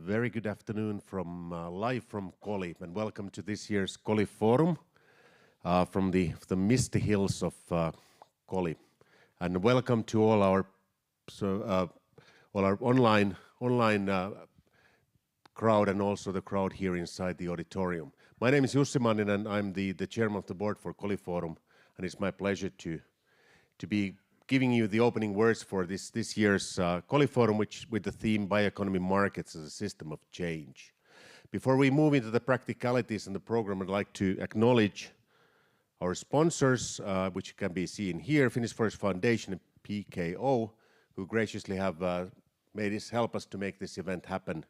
very good afternoon from live from Koli, and welcome to this year's Koli Forum from the misty hills of Koli, and welcome to all our online crowd and also the crowd here inside the auditorium. My name is Jussi Manninen, and I'm the chairman of the board for Koli Forum, and it's my pleasure to be giving you the opening words for this year's Koli Forum, with the theme Bioeconomy Markets as a System of Change. Before we move into the practicalities in the program, I'd like to acknowledge our sponsors, which can be seen here, Finnish Forest Foundation and PKO, who graciously have help us to make this event happen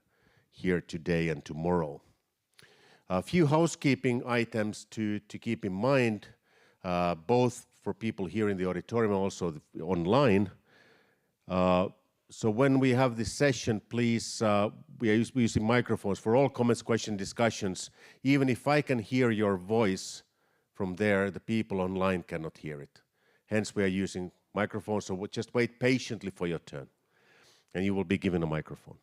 here today and tomorrow. A few housekeeping items to keep in mind, both for people here in the auditorium and also online. So when we have this session, please, we're using microphones for all comments, questions, discussions. Even if I can hear your voice from there, the people online cannot hear it. Hence, we are using microphones, so we'll just wait patiently for your turn, and you will be given a microphone.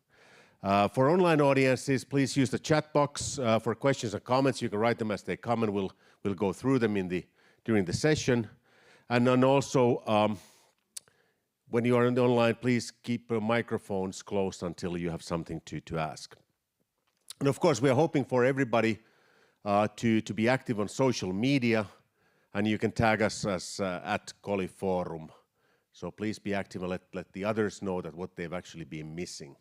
For online audiences, please use the chat box for questions and comments. You can write them as they come, and we'll go through them during the session. And then also, when you are on the online, please keep your microphones closed until you have something to ask. And of course, we are hoping for everybody to be active on social media, and you can tag us as at Koli Forum. So please be active and let the others know that what they've actually been missing.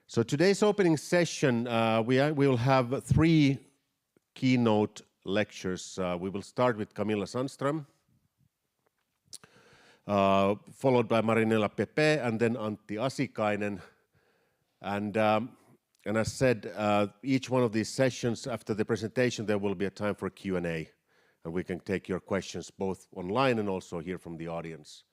So today's opening session, we will have 3 keynote lectures. We will start with Camilla Sandström, followed by Marianela Pepe, and then Antti Asikainen. And as said, each one of these sessions, after the presentation, there will be a time for Q&A, and we can take your questions both online and also here from the audience.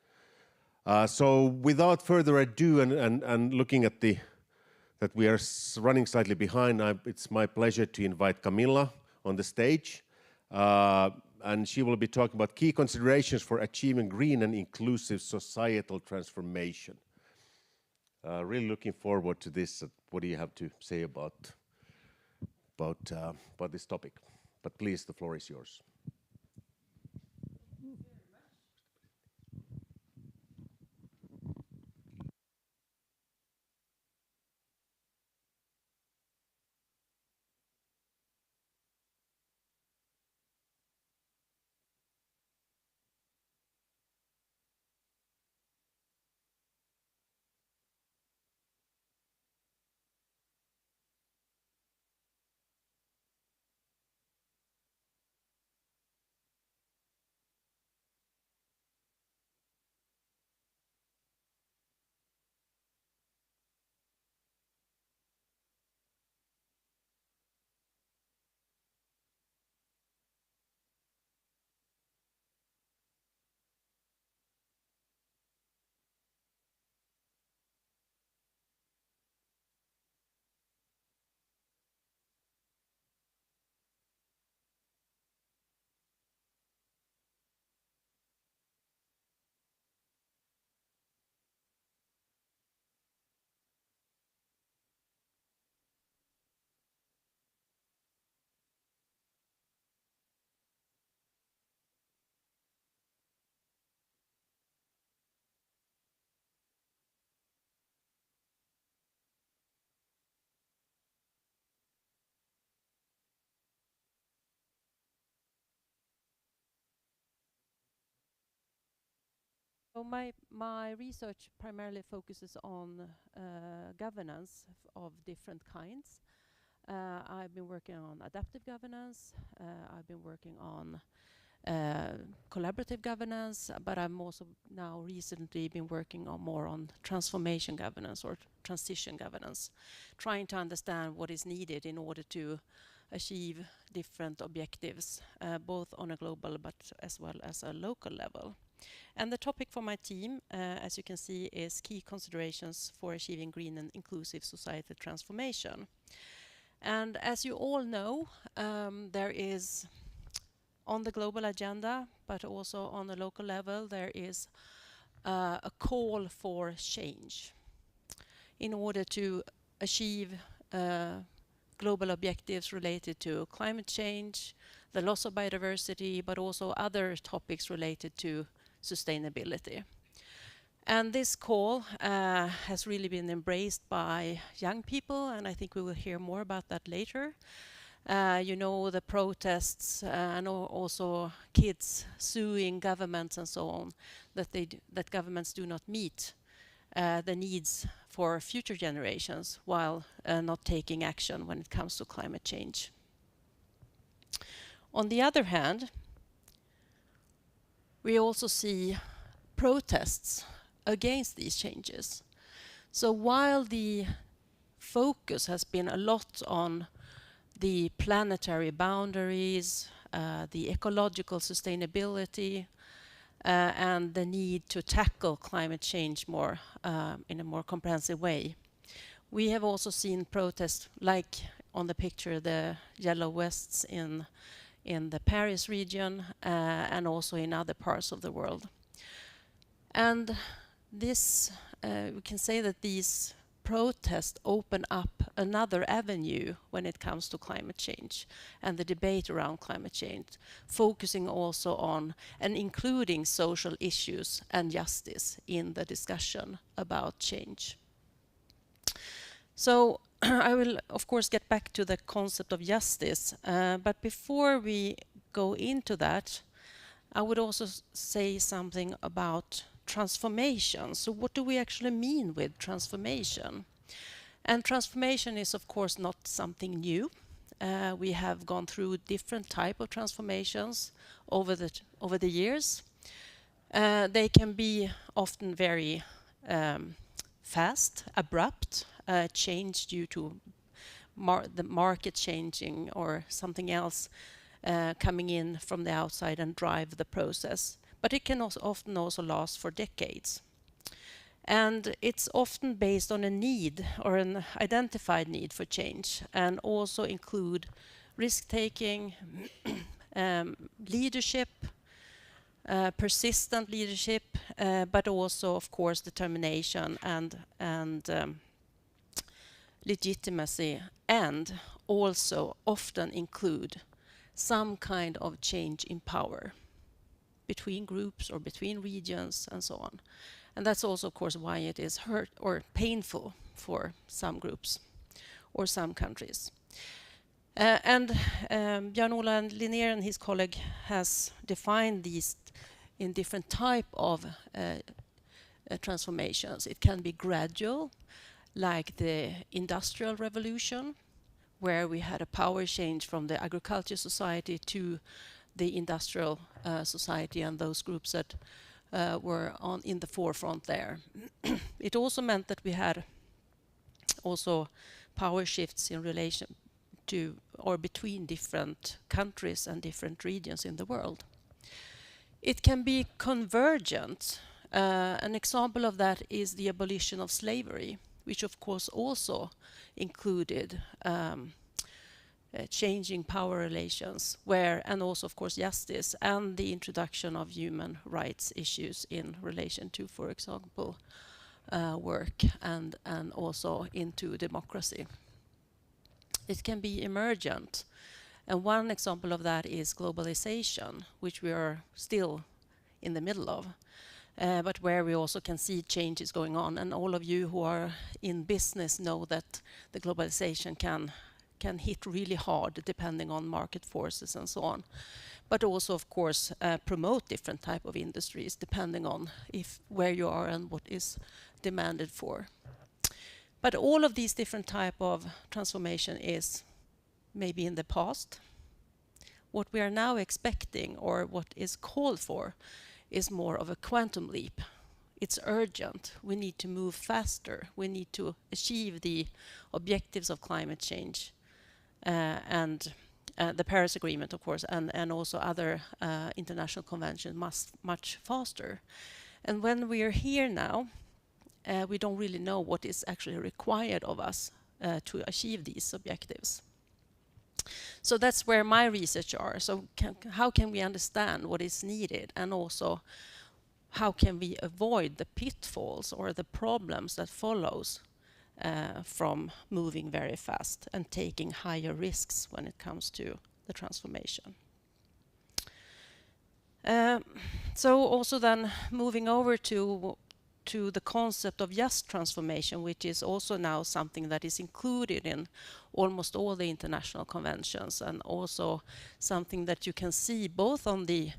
So without further ado, and looking at that we are running slightly behind, it's my pleasure to invite Camilla on the stage, and she will be talking about key considerations for achieving green and inclusive societal transformation. Really looking forward to this. What do you have to say about this topic? But please, the floor is yours. So my research primarily focuses on governance of different kinds. I've been working on adaptive governance, I've been working on collaborative governance, but I'm also now recently been working more on transformation governance or transition governance, trying to understand what is needed in order to achieve different objectives, both on a global but as well as a local level. And the topic for my team, as you can see, is key considerations for achieving green and inclusive society transformation. And as you all know, there is on the global agenda, but also on the local level, there is a call for change in order to achieve global objectives related to climate change, the loss of biodiversity, but also other topics related to sustainability. And this call has really been embraced by young people, and I think we will hear more about that later. You know, the protests and also kids suing governments and so on, that governments do not meet the needs for future generations while not taking action when it comes to climate change. On the other hand, we also see protests against these changes. So while the focus has been a lot on the planetary boundaries, the ecological sustainability, and the need to tackle climate change more in a more comprehensive way, we have also seen protests like on the picture, the yellow vests in the Paris region and also in other parts of the world. And this, we can say that these protests open up another avenue when it comes to climate change and the debate around climate change, focusing also on and including social issues and justice in the discussion about change. So I will, of course, get back to the concept of justice, but before we go into that, I would also say something about transformation. So what do we actually mean with transformation? And transformation is, of course, not something new. We have gone through different type of transformations over the years. They can be often very fast, abrupt, change due to the market changing or something else coming in from the outside and drive the process. But it can also often also last for decades. And it's often based on a need or an identified need for change, and also include risk-taking, leadership, persistent leadership, but also, of course, determination and legitimacy, and also often include some kind of change in power between groups or between regions and so on. And that's also, of course, why it is hurt or painful for some groups or some countries. Jan-Ola Linnér and his colleague has defined these in different type of transformations. It can be gradual, like the Industrial Revolution, where we had a power change from the agriculture society to the industrial society and those groups that were in the forefront there. It also meant that we had also power shifts in relation to or between different countries and different regions in the world. It can be convergent. An example of that is the abolition of slavery, which of course also included changing power relations, and also, of course, justice, and the introduction of human rights issues in relation to, for example, work and also into democracy. It can be emergent, and one example of that is globalization, which we are still in the middle of, but where we also can see changes going on. And all of you who are in business know that the globalization can hit really hard depending on market forces and so on. But also, of course, promote different type of industries depending on where you are and what is demanded for. But all of these different type of transformation is maybe in the past. What we are now expecting, or what is called for, is more of a quantum leap. It's urgent. We need to move faster. We need to achieve the objectives of climate change and the Paris Agreement, of course, and also other international conventions much faster. And when we are here now, we don't really know what is actually required of us to achieve these objectives. So that's where my research are. So how can we understand what is needed, and also how can we avoid the pitfalls or the problems that follows from moving very fast and taking higher risks when it comes to the transformation. So also then moving over to the concept of just transformation, which is also now something that is included in almost all the international conventions, and also something that you can see both on the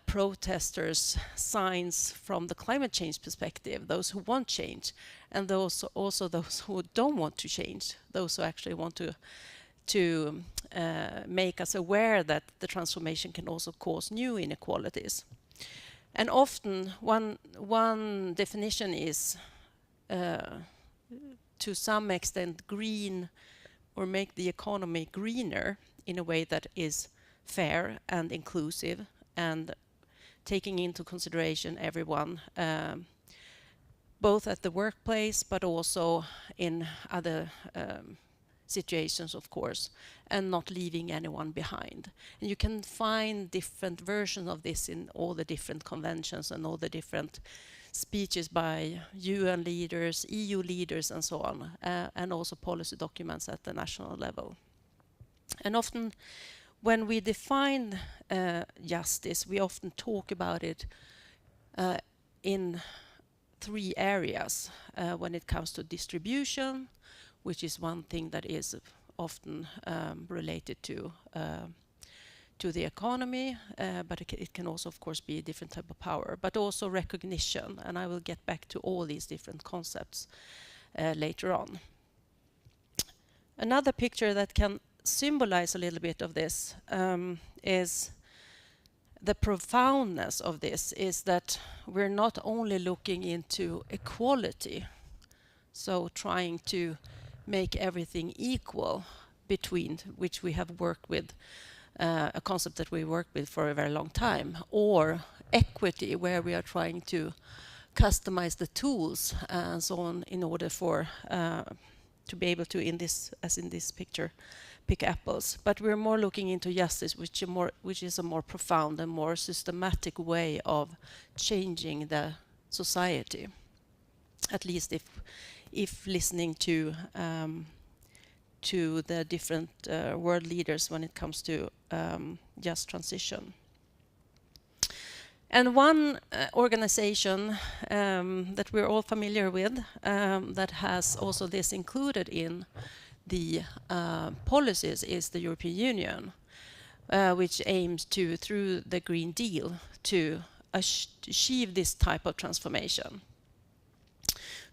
protesters' signs from the climate change perspective, those who want change, and those who don't want to change, those who actually want to make us aware that the transformation can also cause new inequalities. And often one definition is to some extent green, or make the economy greener in a way that is fair and inclusive and taking into consideration everyone, both at the workplace but also in other situations, of course, and not leaving anyone behind. And you can find different versions of this in all the different conventions and all the different speeches by UN leaders, EU leaders, and so on, and also policy documents at the national level. And often when we define justice, we often talk about it in three areas. When it comes to distribution, which is one thing that is often related to the economy, but it can also, of course, be a different type of power, but also recognition. And I will get back to all these different concepts later on. Another picture that can symbolize a little bit of this is the profoundness of this, is that we're not only looking into equality, so trying to make everything equal between, which we have worked with, a concept that we worked with for a very long time, or equity, where we are trying to customize the tools and so on in order for to be able to, in this, as in this picture, pick apples. But we're more looking into justice, which is a more profound and more systematic way of changing the society. At least if listening to the different world leaders when it comes to just transition. And one organization that we're all familiar with that has also this included in the policies is the European Union, which aims to, through the Green Deal, to achieve this type of transformation,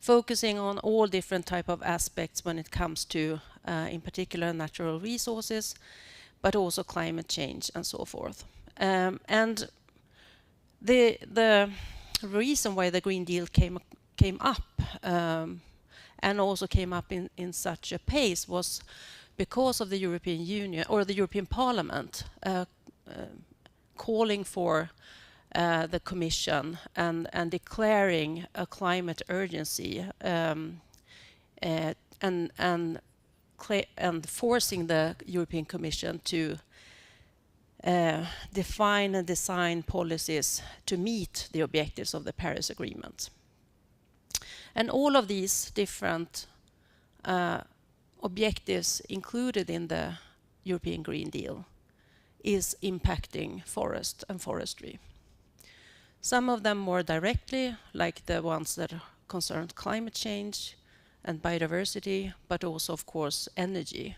focusing on all different type of aspects when it comes to, in particular, natural resources, but also climate change and so forth. And the reason why the Green Deal came up and also came up in such a pace was because of the European Union, or the European Parliament, calling for the Commission and declaring a climate urgency and forcing the European Commission to define and design policies to meet the objectives of the Paris Agreement. And all of these different objectives included in the European Green Deal is impacting forest and forestry. Some of them more directly, like the ones that concern climate change and biodiversity, but also, of course, energy.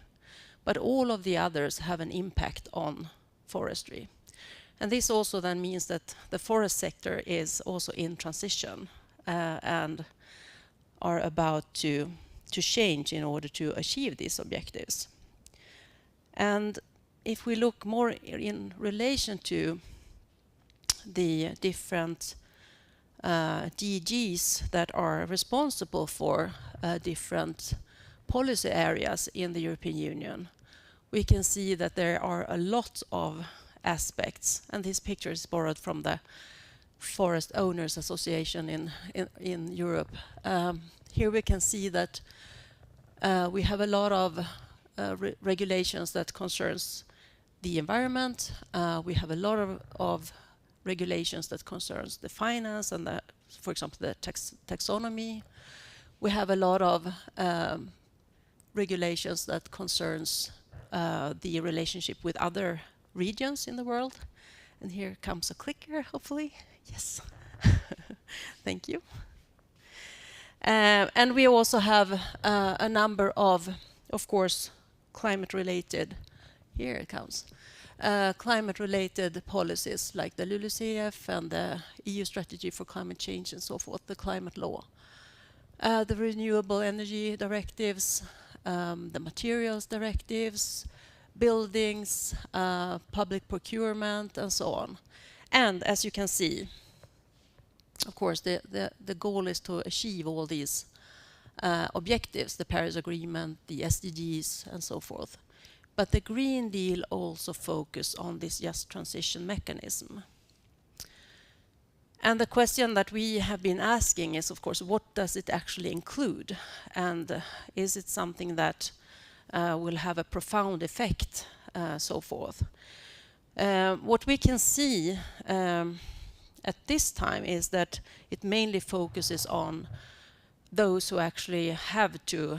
But all of the others have an impact on forestry. And this also then means that the forest sector is also in transition and are about to change in order to achieve these objectives. And if we look more in relation to the different DGs that are responsible for different policy areas in the European Union, we can see that there are a lot of aspects, and this picture is borrowed from the Forest Owners Association in Europe. Here we can see that we have a lot of regulations that concerns the environment. We have a lot of regulations that concerns the finance and, for example, the taxonomy. we have a lot of regulations that concerns the relationship with other regions in the world. And here comes a clicker, hopefully. Yes. Thank you. And we also have a number of course, climate-related, here it comes, climate-related policies like the LULUCF and the EU strategy for climate change and so forth, the climate law. The renewable energy directives, the materials directives, buildings, public procurement, and so on. And as you can see, of course, the goal is to achieve all these objectives, the Paris Agreement, the SDGs, and so forth. But the Green Deal also focus on this just transition mechanism. And the question that we have been asking is, of course, what does it actually include? And is it something that will have a profound effect, so forth? What we can see at this time is that it mainly focuses on those who actually have to,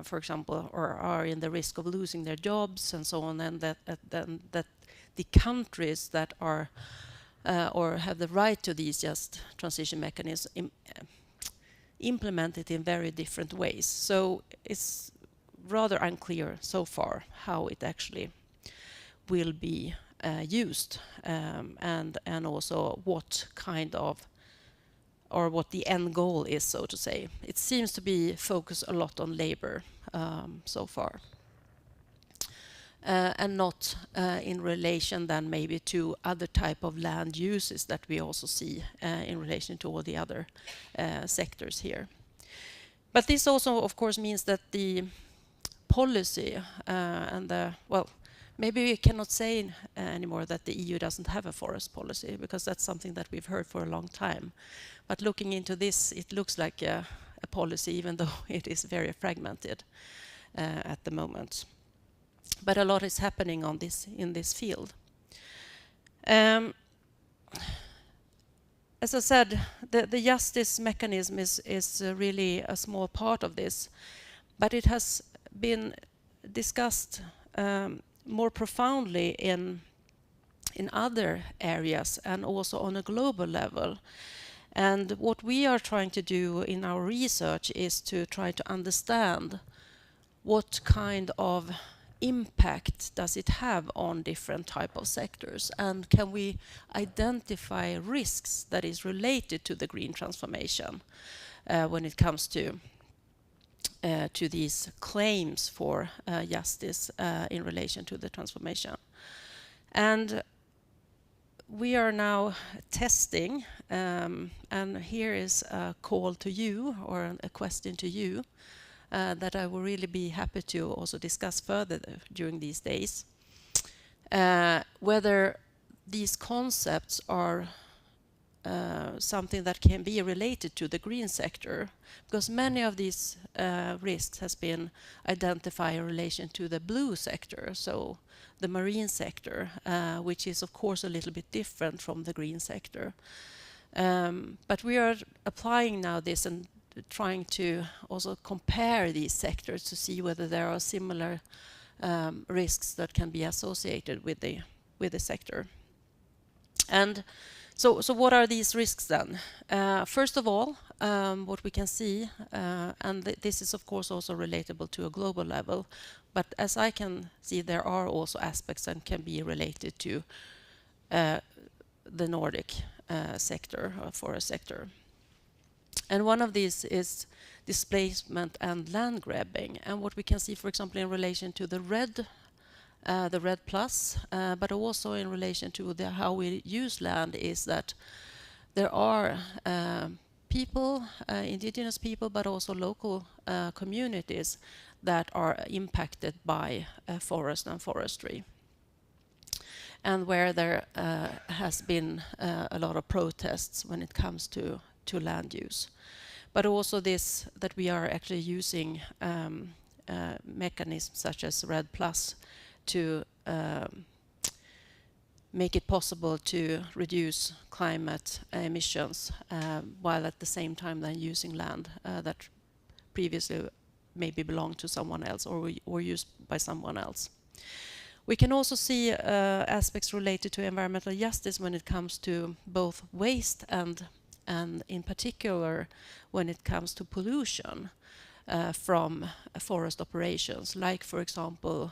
for example, or are in the risk of losing their jobs and so on, and that the countries that are or have the right to these just transition mechanisms implement it in very different ways. So it's rather unclear so far how it actually will be used, and also what kind of, or what the end goal is, so to say. It seems to be focused a lot on labor so far, and not in relation then maybe to other type of land uses that we also see in relation to all the other sectors here. But this also, of course, means that the policy and the, well, maybe we cannot say anymore that the EU doesn't have a forest policy, because that's something that we've heard for a long time. But looking into this, it looks like a policy, even though it is very fragmented at the moment. But a lot is happening on this, in this field. As I said, the justice mechanism is really a small part of this, but it has been discussed more profoundly in other areas and also on a global level. And what we are trying to do in our research is to try to understand what kind of impact does it have on different type of sectors, and can we identify risks that is related to the green transformation when it comes to these claims for justice in relation to the transformation. And we are now testing, and here is a call to you, or a question to you, that I will really be happy to also discuss further during these days. Whether these concepts are something that can be related to the green sector, because many of these risks has been identified in relation to the blue sector, so the marine sector, which is of course a little bit different from the green sector. But we are applying now this and trying to also compare these sectors to see whether there are similar risks that can be associated with the sector. And so what are these risks then? First of all, what we can see, and this is of course also relatable to a global level, but as I can see, there are also aspects that can be related to the Nordic sector, or forest sector. And one of these is displacement and land grabbing. And what we can see, for example, in relation to the RED plus, but also in relation to how we use land, is that there are people, indigenous people, but also local communities that are impacted by forest and forestry. And where there has been a lot of protests when it comes to land use. But also this, that we are actually using mechanisms such as RED Plus to make it possible to reduce climate emissions while at the same time then using land that previously maybe belonged to someone else or were used by someone else. We can also see aspects related to environmental justice when it comes to both waste and in particular when it comes to pollution from forest operations, like for example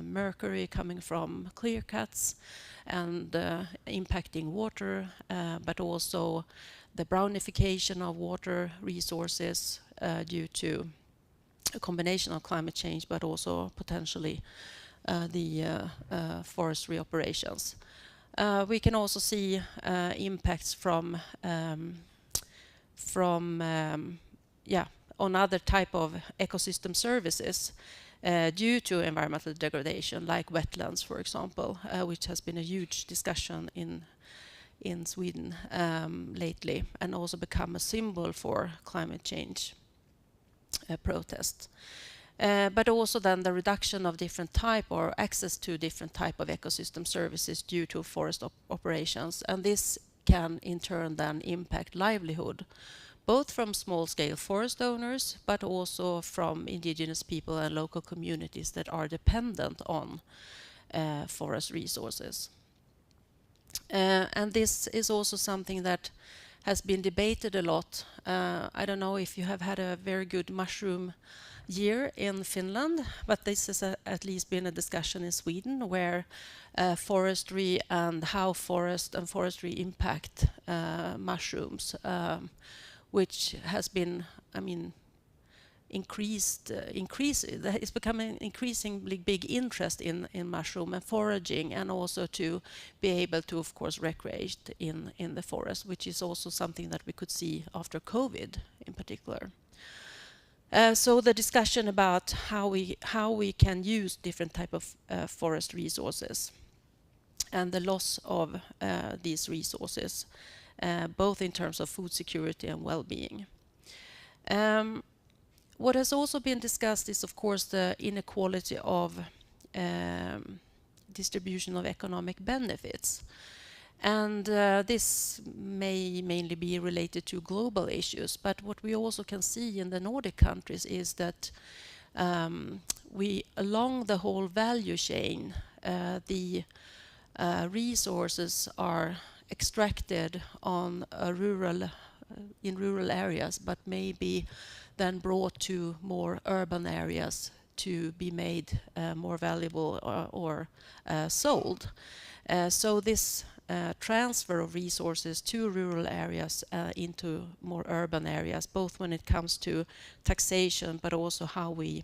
mercury coming from clear cuts and impacting water, but also the brownification of water resources due to a combination of climate change, but also potentially the forestry operations. We can also see impacts from on other type of ecosystem services due to environmental degradation, like wetlands, for example, which has been a huge discussion in Sweden lately, and also become a symbol for climate change protests. But also then the reduction of different type or access to different type of ecosystem services due to forest operations. And this can in turn then impact livelihood, both from small-scale forest owners, but also from indigenous people and local communities that are dependent on forest resources. And this is also something that has been debated a lot. I don't know if you have had a very good mushroom year in Finland, but this has at least been a discussion in Sweden where forestry and how forest and forestry impact mushrooms, which has been, I mean, it's becoming an increasingly big interest in mushroom and foraging, and also to be able to, of course, recreate in the forest, which is also something that we could see after COVID in particular. So the discussion about how we can use different type of forest resources and the loss of these resources, both in terms of food security and well-being. What has also been discussed is, of course, the inequality of distribution of economic benefits. And this may mainly be related to global issues, but what we also can see in the Nordic countries is that along the whole value chain, the resources are extracted on in rural areas, but maybe then brought to more urban areas to be made more valuable or sold. So this transfer of resources to rural areas into more urban areas, both when it comes to taxation, but also how we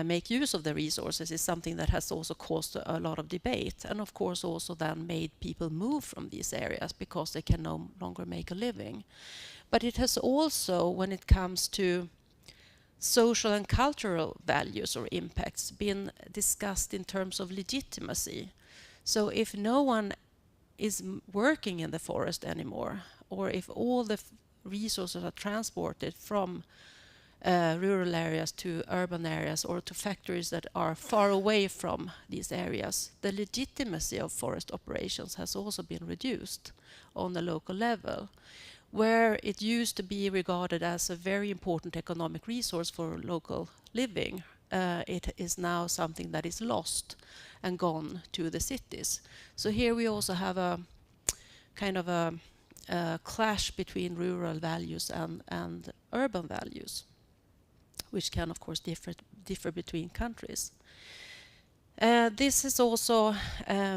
make use of the resources, is something that has also caused a lot of debate, and of course also then made people move from these areas because they can no longer make a living. But it has also, when it comes to social and cultural values or impacts, been discussed in terms of legitimacy. So if no one is working in the forest anymore, or if all the resources are transported from rural areas to urban areas or to factories that are far away from these areas, the legitimacy of forest operations has also been reduced on the local level. Where it used to be regarded as a very important economic resource for local living, it is now something that is lost and gone to the cities. So here we also have a kind of a clash between rural values and urban values, which can of course differ between countries. This is also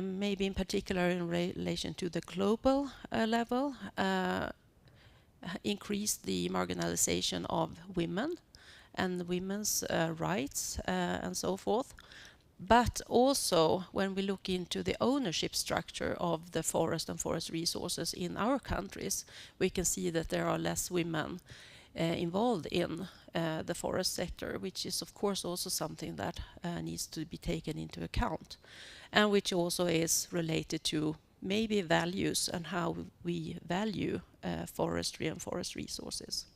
maybe in particular in relation to the global level, increased the marginalization of women and women's rights and so forth. But also when we look into the ownership structure of the forest and forest resources in our countries, we can see that there are less women involved in the forest sector, which is of course also something that needs to be taken into account, and which also is related to maybe values and how we value forestry and forest resources.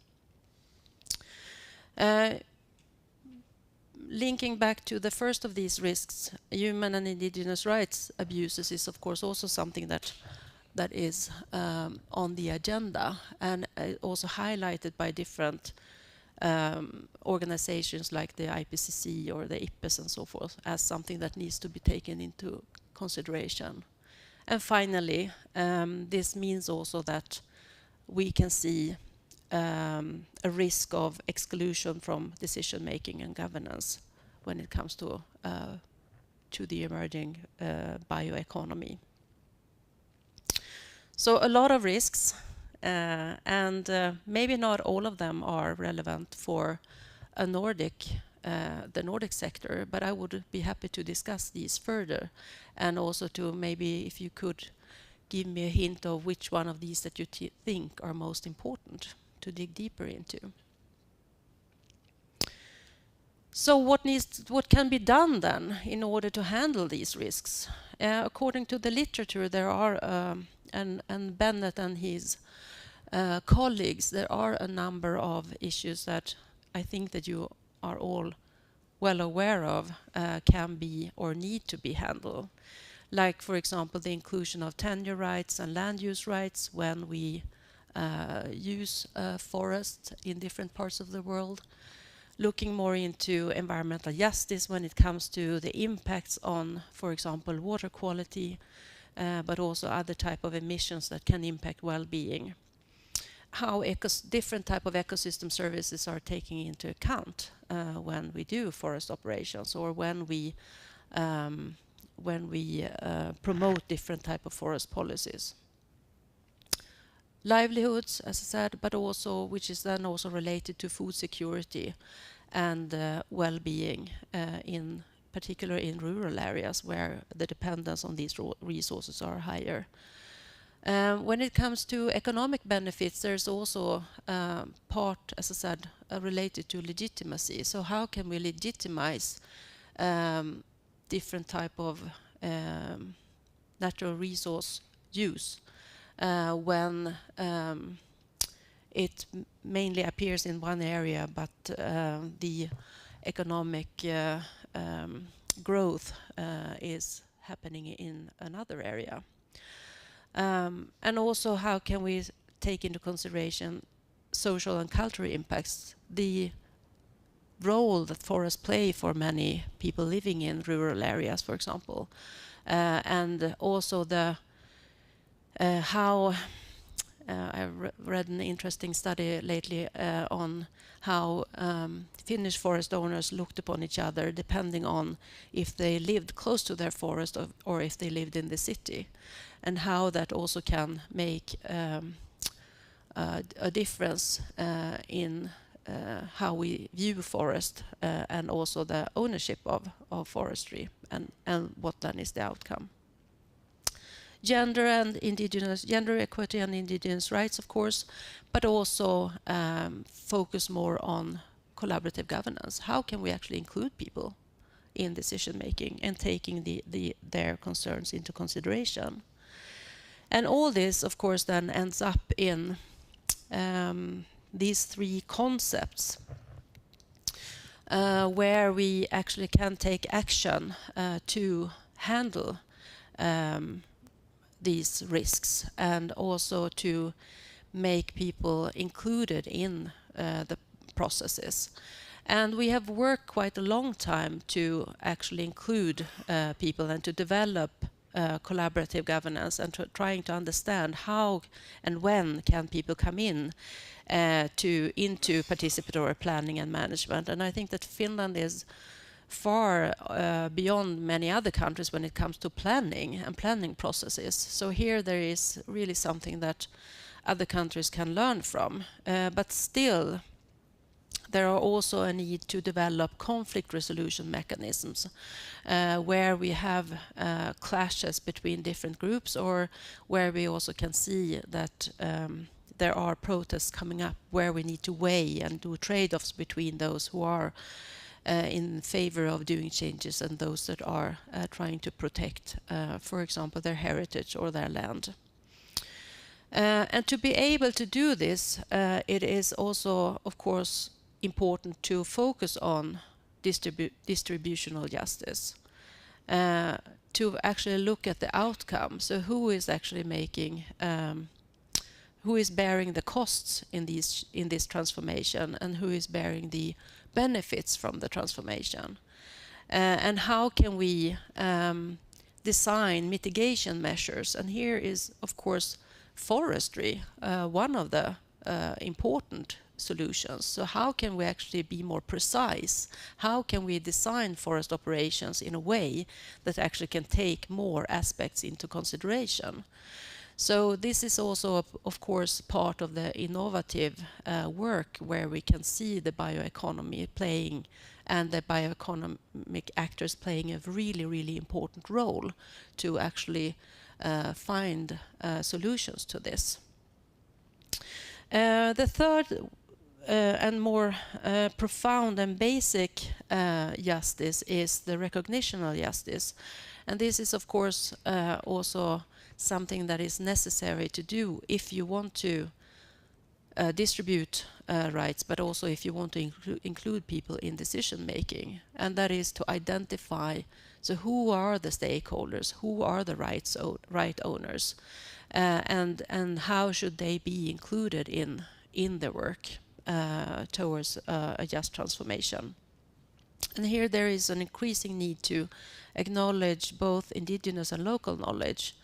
Linking back to the first of these risks, human and indigenous rights abuses is of course also something that that is on the agenda, and also highlighted by different organizations like the IPCC or the IPBES and so forth as something that needs to be taken into consideration. And finally, this means also that we can see a risk of exclusion from decision making and governance when it comes to the emerging bioeconomy. So a lot of risks, and maybe not all of them are relevant for a the Nordic sector, but I would be happy to discuss these further, and also to maybe if you could give me a hint of which one of these that you think are most important to dig deeper into. So what can be done then in order to handle these risks? According to the literature, there are, and Bennett and his colleagues, there are a number of issues that I think that you are all well aware of can be or need to be handled. Like, for example, the inclusion of tenure rights and land use rights when we use forests in different parts of the world. Looking more into environmental justice when it comes to the impacts on, for example, water quality, but also other type of emissions that can impact well-being. How different type of ecosystem services are taken into account when we do forest operations, or when we promote different type of forest policies. Livelihoods, as I said, but also which is then also related to food security and well-being, in particular in rural areas where the dependence on these resources are higher. When it comes to economic benefits, there's also part, as I said, related to legitimacy. So how can we legitimize different type of natural resource use when it mainly appears in one area, but the economic growth is happening in another area. And also, how can we take into consideration social and cultural impacts, the role that forests play for many people living in rural areas, for example, and also the how I read an interesting study lately on how Finnish forest owners looked upon each other depending on if they lived close to their forest or if they lived in the city, and how that also can make a difference in how we view forest and also the ownership of forestry, and what then is the outcome. Gender equity and indigenous rights, of course, but also focus more on collaborative governance. How can we actually include people in decision making and taking their concerns into consideration? And all this, of course, then ends up in these three concepts where we actually can take action to handle these risks, and also to make people included in the processes. And we have worked quite a long time to actually include people and to develop collaborative governance, and trying to understand how and when can people come in into participatory planning and management. And I think that Finland is far beyond many other countries when it comes to planning and planning processes. So here there is really something that other countries can learn from. But still, there are also a need to develop conflict resolution mechanisms where we have clashes between different groups, or where we also can see that there are protests coming up where we need to weigh and do trade-offs between those who are in favor of doing changes and those that are trying to protect, for example, their heritage or their land. And to be able to do this, it is also, of course, important to focus on distributional justice. to actually look at the outcome. So who is actually making, who is bearing the costs in this transformation, and who is bearing the benefits from the transformation, and how can we design mitigation measures? And here is, of course, forestry one of the important solutions. So how can we actually be more precise? How can we design forest operations in a way that actually can take more aspects into consideration? So this is also, of course, part of the innovative work where we can see the bioeconomy playing and the bioeconomic actors playing a really, really important role to actually find solutions to this. The third and more profound and basic justice is the recognitional justice. And this is, of course, also something that is necessary to do if you want to distribute rights, but also if you want to include people in decision making. And that is to identify, so who are the stakeholders, who are the right owners, and how should they be included in the work towards a just transformation. And here there is an increasing need to acknowledge both indigenous and local knowledge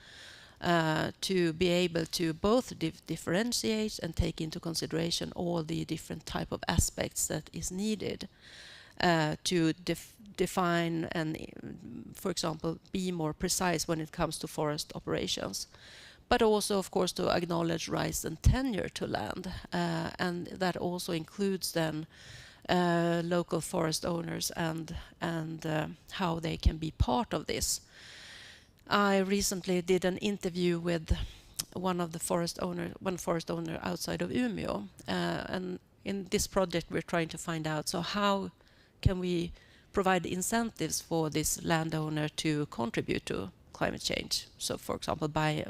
to be able to both differentiate and take into consideration all the different type of aspects that is needed to define and, for example, be more precise when it comes to forest operations. But also, of course, to acknowledge rights and tenure to land. And that also includes then local forest owners and how they can be part of this. I recently did an interview with one forest owner outside of Umeå, and in this project we're trying to find out, so how can we provide incentives for this landowner to contribute to climate change? So, for example, by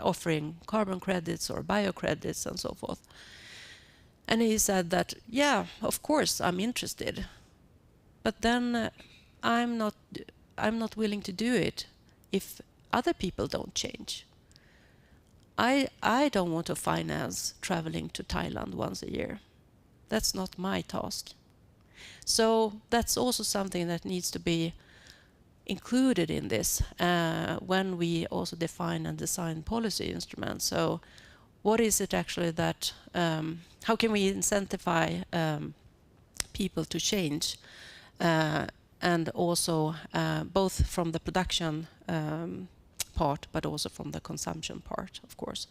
offering carbon credits or bio credits and so forth. And he said that, yeah, of course, I'm interested, but then I'm not willing to do it if other people don't change. I don't want to finance traveling to Thailand once a year. That's not my task. So that's also something that needs to be included in this when we also define and design policy instruments. So what is it actually that, how can we incentivize people to change, and also both from the production part, but also from the consumption part, of course.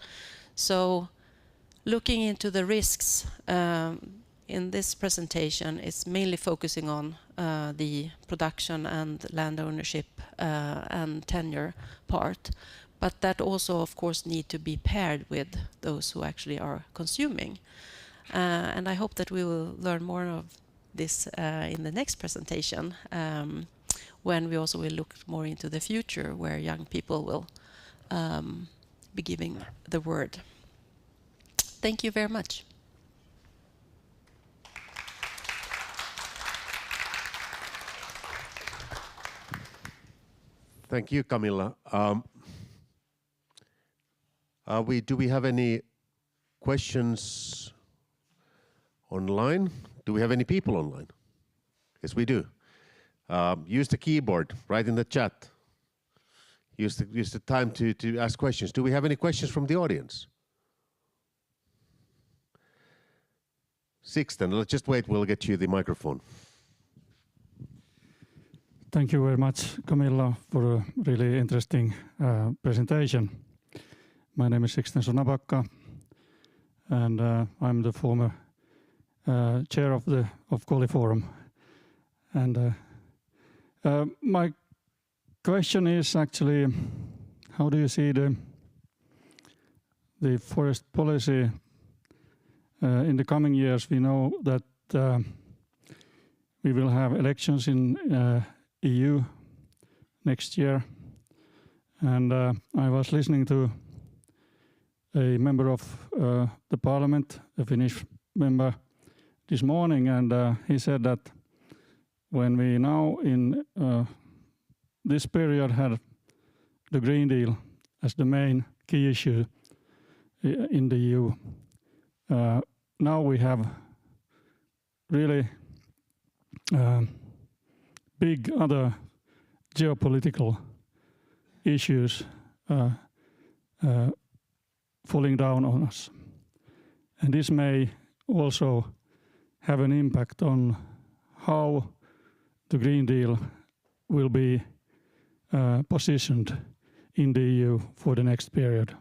So looking into the risks in this presentation, it's mainly focusing on the production and land ownership and tenure part, but that also, of course, need to be paired with those who actually are consuming. And I hope that we will learn more of this in the next presentation, when we also will look more into the future, where young people will be giving the word. Thank you very much. Thank you, Camilla. Do we have any questions online? Do we have any people online? Yes, we do. Use the keyboard, write in the chat. Use the time to ask questions. Do we have any questions from the audience? Sixten, let's just wait, we'll get you the microphone. Thank you very much, Camilla, for a really interesting presentation. My name is Sixten Sonabakka, and I'm the former chair of Koli Forum. And my question is actually, how do you see the forest policy in the coming years? We know that we will have elections in EU next year, and I was listening to a member of the parliament, a Finnish member, this morning, and he said that when we now in this period had the Green Deal as the main key issue in the EU. Now we have really big other geopolitical issues falling down on us. And this may also have an impact on how the Green Deal will be positioned in the EU for the next period.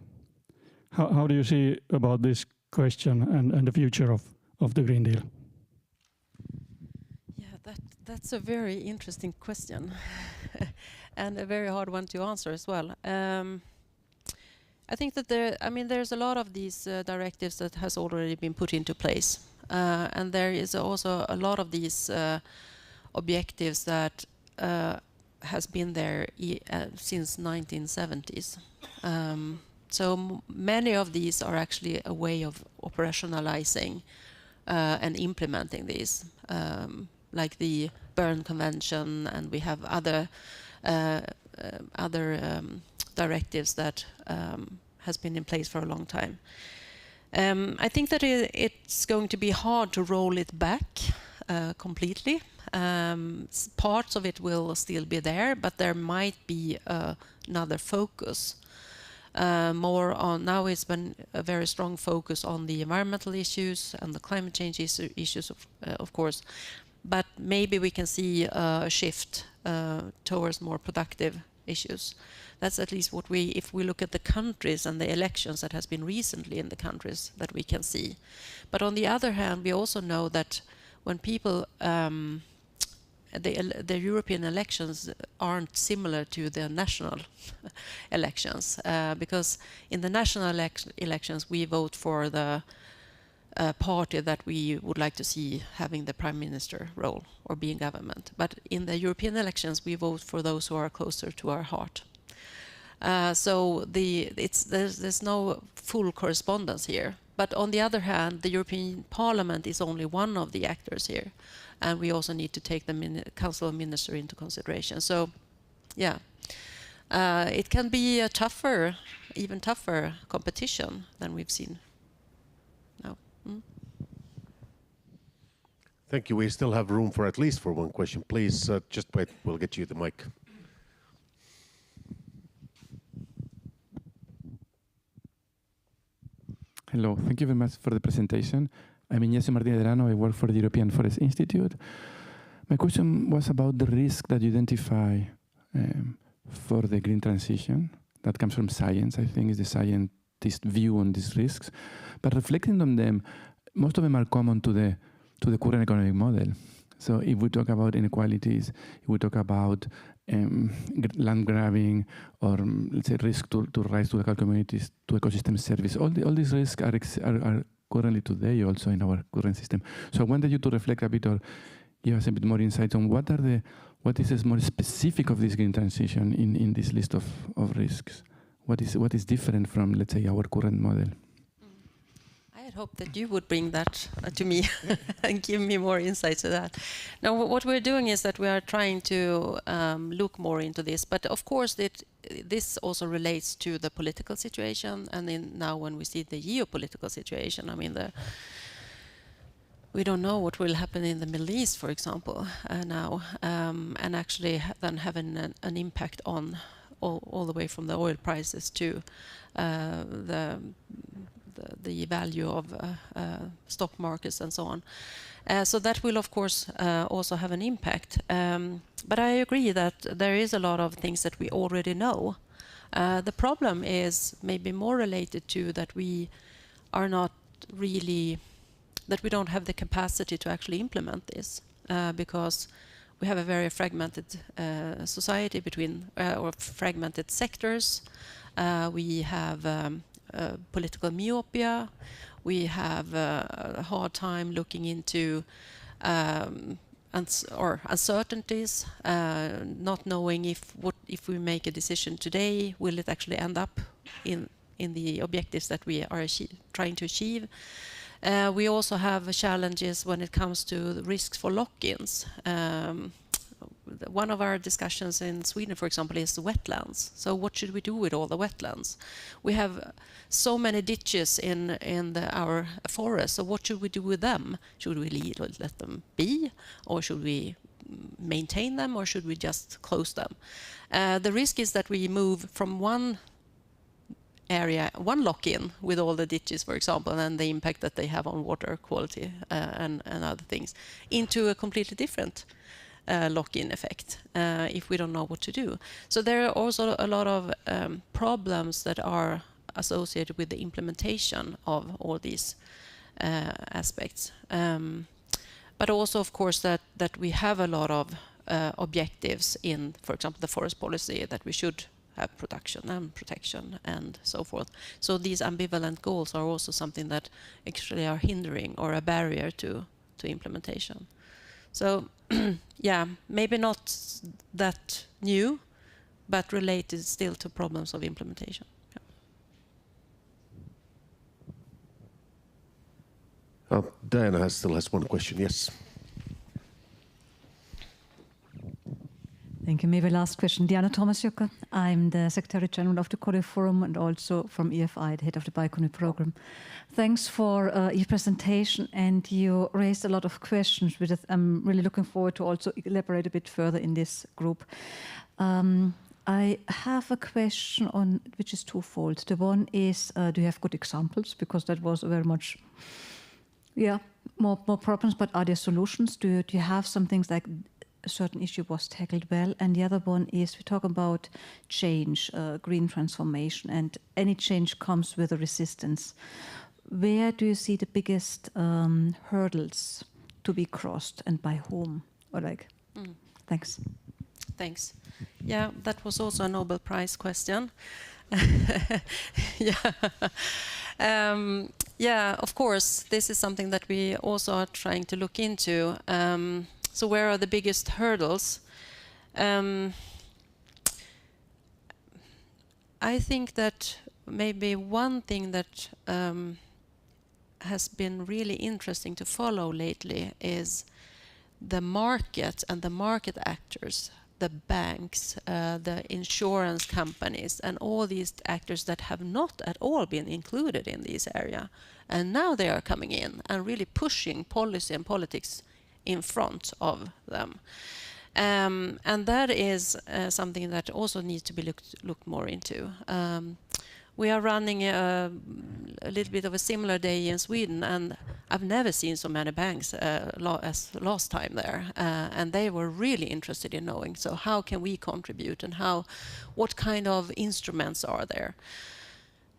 How do you see about this question and the future of the Green Deal? Yeah, that's a very interesting question and a very hard one to answer as well. I think that there's a lot of these directives that has already been put into place, and there is also a lot of these objectives that has been there since 1970s. So many of these are actually a way of operationalizing and implementing these, like the Berne Convention, and we have other directives that has been in place for a long time. I think that it's going to be hard to roll it back completely. Parts of it will still be there, but there might be another focus. More on now it's been a very strong focus on the environmental issues and the climate change issues, of course. But maybe we can see a shift towards more productive issues. That's at least what if we look at the countries and the elections that has been recently in the countries, that we can see. But on the other hand, we also know that when people, the European elections aren't similar to the national elections, because in the national elections we vote for the party that we would like to see having the prime minister role or be in government. But in the European elections we vote for those who are closer to our heart. So there's no full correspondence here. But on the other hand, the European Parliament is only one of the actors here, and we also need to take the Council of Ministers into consideration. So, yeah, it can be a even tougher competition than we've seen now. Thank you. We still have room for at least one question. Please, just wait. We'll get you the mic. Hello, thank you very much for the presentation. I'm Ignacio Martínez Delano. I work for the European Forest Institute. My question was about the risk that you identify for the green transition. That comes from science, I think, is the scientist view on these risks. But reflecting on them, most of them are common to the current economic model. So if we talk about inequalities, if we talk about land grabbing, or let's say risk to rise to local communities, to ecosystem service, all these risks are currently today also in our current system. So I wanted you to reflect a bit or give us a bit more insight on what is more specific of this green transition in this list of risks. What is different from, let's say, our current model? I had hoped that you would bring that to me and give me more insight to that. Now, what we're doing is that we are trying to look more into this, but of course this also relates to the political situation, and now when we see the geopolitical situation, I mean, we don't know what will happen in the Middle East, for example, now, and actually then having an impact on all the way from the oil prices to the value of stock markets and so on. So that will, of course, also have an impact. But I agree that there is a lot of things that we already know. The problem is maybe more related to that we are not really, that we don't have the capacity to actually implement this, because we have a very fragmented society between, or fragmented sectors. We have political myopia. We have a hard time looking into uncertainties, not knowing if we make a decision today, will it actually end up in the objectives that we are trying to achieve. We also have challenges when it comes to the risks for lock-ins. one of our discussions in Sweden, for example, is the wetlands. So what should we do with all the wetlands? We have so many ditches in our forests. So what should we do with them? Should we let them be, or should we maintain them, or should we just close them? The risk is that we move from one area, one lock-in with all the ditches, for example, and the impact that they have on water quality and other things, into a completely different lock-in effect if we don't know what to do. So there are also a lot of problems that are associated with the implementation of all these aspects. But also, of course, that we have a lot of objectives in, for example, the forest policy, that we should have production and protection and so forth. So these ambivalent goals are also something that actually are hindering or a barrier to implementation. So yeah, maybe not that new, but related still to problems of implementation. Yeah. Diana still has one question, yes. Thank you. Maybe last question. Diana Tuomasjukka. I'm the Secretary General of the Koli Forum and also from EFI, the head of the bioeconomy program. Thanks for your presentation, and you raised a lot of questions, which I'm really looking forward to also elaborate a bit further in this group. I have a question on which is twofold. The one is, do you have good examples? Because that was very much, more problems, but are there solutions? Do you have some things like a certain issue was tackled well? And the other one is, we talk about change, green transformation, and any change comes with a resistance. Where do you see the biggest hurdles to be crossed, and by whom? Or thanks. Thanks. Yeah, that was also a Nobel Prize question. Yeah, of course, this is something that we also are trying to look into. So where are the biggest hurdles? I think that maybe one thing that has been really interesting to follow lately is the market and the market actors, the banks, the insurance companies, and all these actors that have not at all been included in this area. And now they are coming in and really pushing policy and politics in front of them. And that is something that also needs to be looked more into. We are running a little bit of a similar day in Sweden, and I've never seen so many banks as last time there. And they were really interested in knowing, so how can we contribute, and what kind of instruments are there?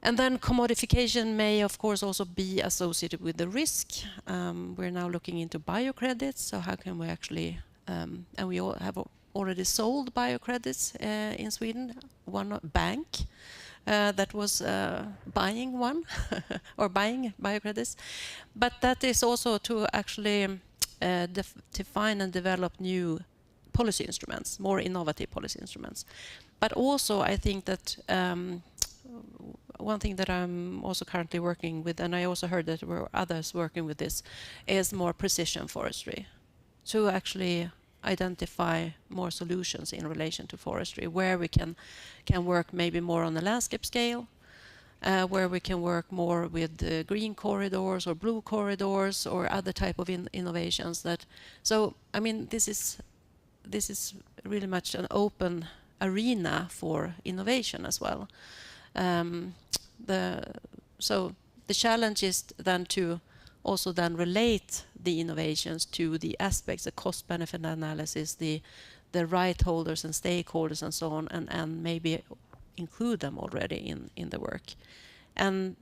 And then commodification may, of course, also be associated with the risk. We're now looking into biocredits, so how can we actually, and we all have already sold biocredits in Sweden, one bank that was buying one, or buying biocredits. But that is also to actually define and develop new policy instruments, more innovative policy instruments. But also I think that one thing that I'm also currently working with, and I also heard that there were others working with this, is more precision forestry, to actually identify more solutions in relation to forestry, where we can work maybe more on the landscape scale, where we can work more with green corridors or blue corridors or other type of innovations. So I mean, this is really much an open arena for innovation as well. So the challenge is then to also then relate the innovations to the aspects, the cost-benefit analysis, the right holders and stakeholders and so on, and maybe include them already in the work. And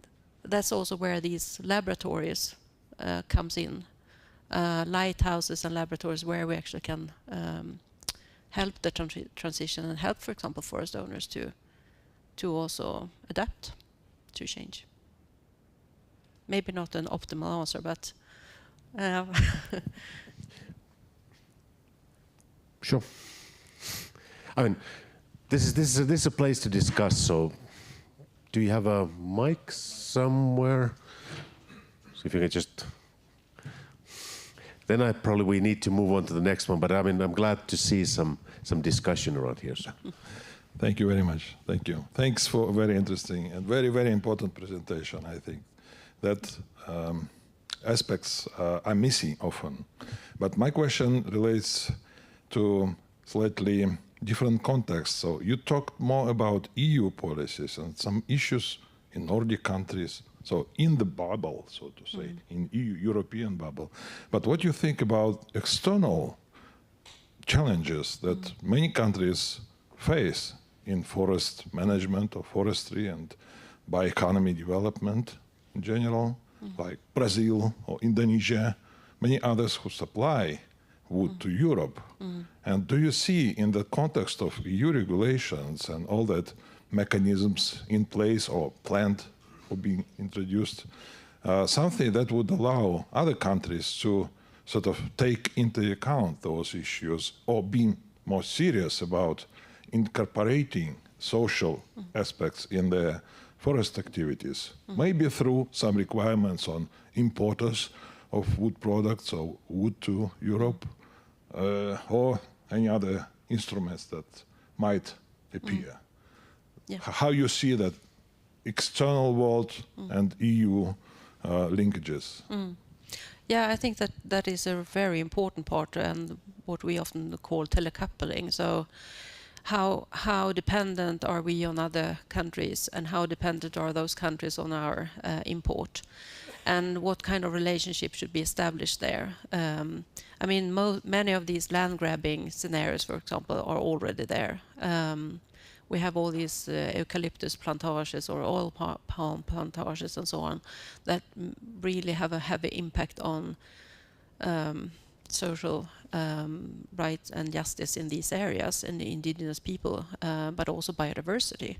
that's also where these laboratories comes in, lighthouses and laboratories, where we actually can help the transition and help, for example, forest owners to also adapt to change. Maybe not an optimal answer, but Sure. I mean, this is a place to discuss. So, do you have a mic somewhere? So if you can just then we need to move on to the next one. But I mean, I'm glad to see some discussion around here. So. Thank you very much. Thank you. Thanks for a very interesting and very, very important presentation. I think that aspects are missing often. But my question relates to slightly different context. So you talked more about EU policies and some issues in Nordic countries, so in the bubble, so to say, in EU, European bubble. But what do you think about external challenges that many countries face in forest management or forestry and bioeconomy development in general, like Brazil or Indonesia, many others who supply wood to Europe? And do you see in the context of EU regulations and all that mechanisms in place or planned or being introduced, something that would allow other countries to sort of take into account those issues or being more serious about incorporating social aspects in their forest activities, maybe through some requirements on importers of wood products or wood to Europe, or any other instruments that might appear? Yeah. How you see that external world and EU linkages? Yeah, I think that is a very important part, and what we often call telecoupling. So how dependent are we on other countries, and how dependent are those countries on our import, and what kind of relationship should be established there? I mean, many of these land grabbing scenarios, for example, are already there. We have all these eucalyptus plantages or oil palm plantages and so on that really have a heavy impact on social rights and justice in these areas and the indigenous people, but also biodiversity.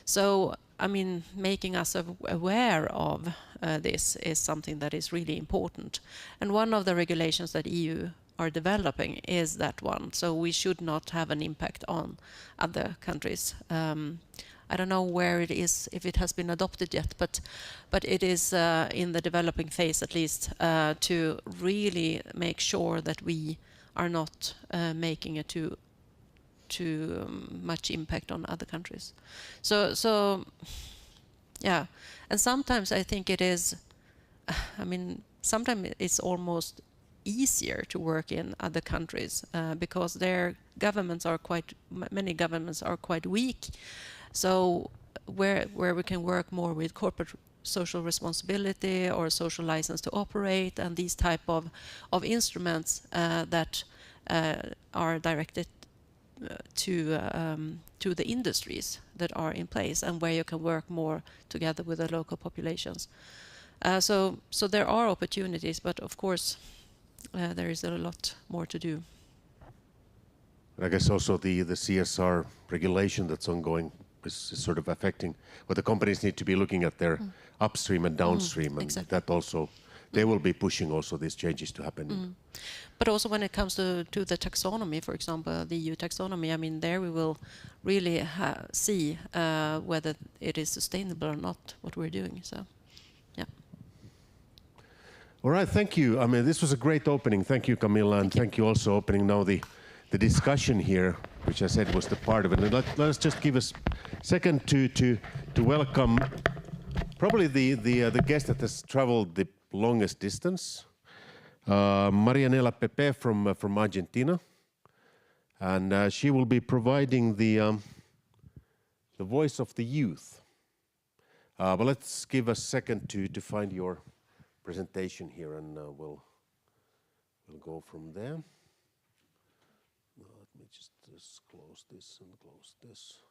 So, I mean, making us aware of this is something that is really important. And one of the regulations that EU are developing is that one. So we should not have an impact on other countries. I don't know where it is, if it has been adopted yet, but it is in the developing phase at least, to really make sure that we are not making a too much impact on other countries. So yeah, and sometimes I think it is, I mean, sometimes it's almost easier to work in other countries because their governments are many governments are quite weak. So where we can work more with corporate social responsibility or social license to operate and these type of instruments that are directed to the industries that are in place, and where you can work more together with the local populations. So there are opportunities, but of course there is a lot more to do. I guess also the CSR regulation that's ongoing is sort of affecting what the companies need to be looking at their upstream and downstream, and exactly. that also they will be pushing also these changes to happen. But also when it comes to the taxonomy, for example, the EU taxonomy, I mean, there we will really see whether it is sustainable or not, what we're doing. So, yeah. All right, thank you. I mean, this was a great opening. Thank you, Camilla, and thank you also opening now the discussion here, which I said was the part of it. And let us just give us a second to welcome probably the guest that has traveled the longest distance, Marianela Pepe from Argentina, and she will be providing the voice of the youth. But let's give a second to find your presentation here, and we'll go from there. Let me just close this and close this,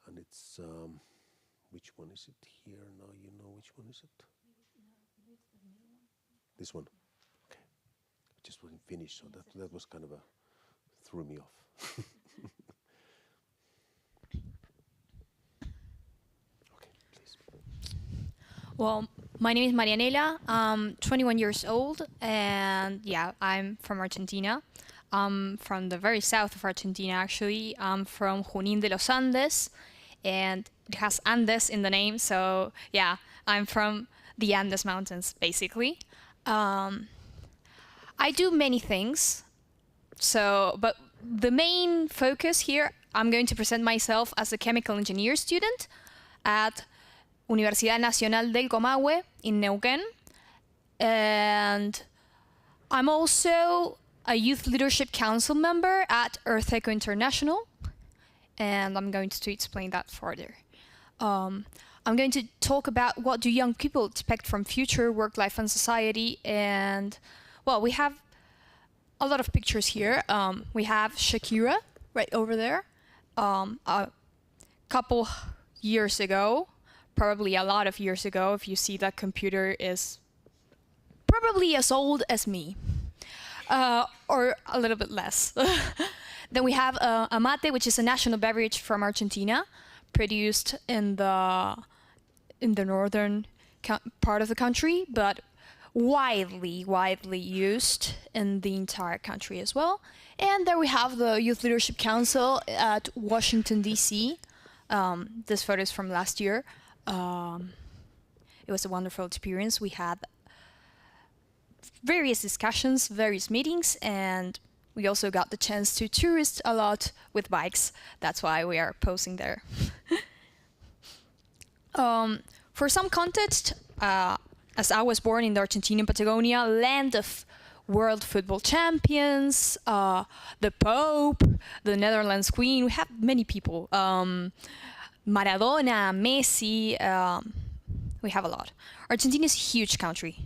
and it's which one is it here now? You know which one is it? This one. Okay, I just wasn't finished, so that was kind of threw me off. Okay, please. Well, my name is Marianela. I'm 21 years old, and yeah, I'm from Argentina. I'm from the very south of Argentina, actually. I'm from Junín de los Andes, and it has Andes in the name, so yeah, I'm from the Andes Mountains, basically. I I do many things. So, but the main focus here, I'm going to present myself as a chemical engineer student at Universidad Nacional del Comahue in Neuquén. And I'm also a youth leadership council member at Earth Eco International. And I'm going to explain that further. I'm going to talk about what do young people expect from future work life and society. And well, we have a lot of pictures here. We have Shakira right over there. A couple years ago, probably a lot of years ago, if you see that computer is probably as old as me, or a little bit less. Then we have a mate, which is a national beverage from Argentina, produced in the northern part of the country, but widely used in the entire country as well. And there we have the Youth Leadership Council at Washington, D.C. This photo is from last year. It was a wonderful experience. We had various discussions, various meetings, and we also got the chance to tourist a lot with bikes. That's why we are posing there. For some context, as I was born in the Argentinian Patagonia, land of world football champions, the Pope, the Netherlands Queen, we have many people. Maradona, Messi, we have a lot. Argentina is a huge country.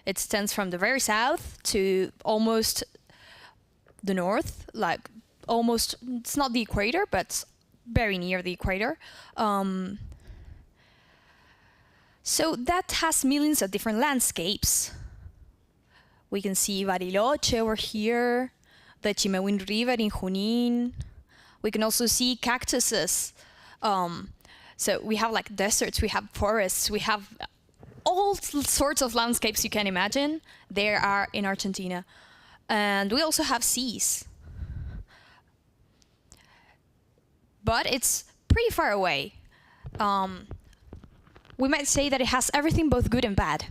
It extends from the very south to almost the north, like almost, it's not the equator, but it's very near the equator. So that has millions of different landscapes. We can see Bariloche over here, the Chimehuín River in Junín. We can also see cactuses. So we have like deserts, we have forests, we have all sorts of landscapes you can imagine. There are in Argentina. And we also have seas. But it's pretty far away. We might say that it has everything both good and bad.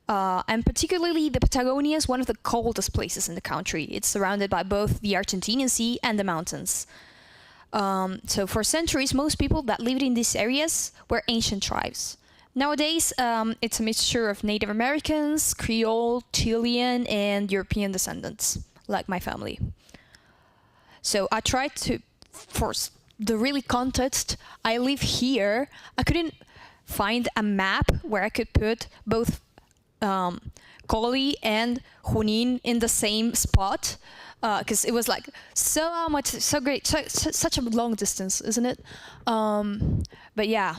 And particularly the Patagonia is one of the coldest places in the country. It's surrounded by both the Argentinian Sea and the mountains. So for centuries, most people that lived in these areas were ancient tribes. Nowadays, it's a mixture of Native Americans, Creole, Chilean, and European descendants, like my family. So I tried to, for the really context, I live here. I couldn't find a map where I could put both Koli and Junín in the same spot, because it was like so much, so great, such a long distance, isn't it? But yeah,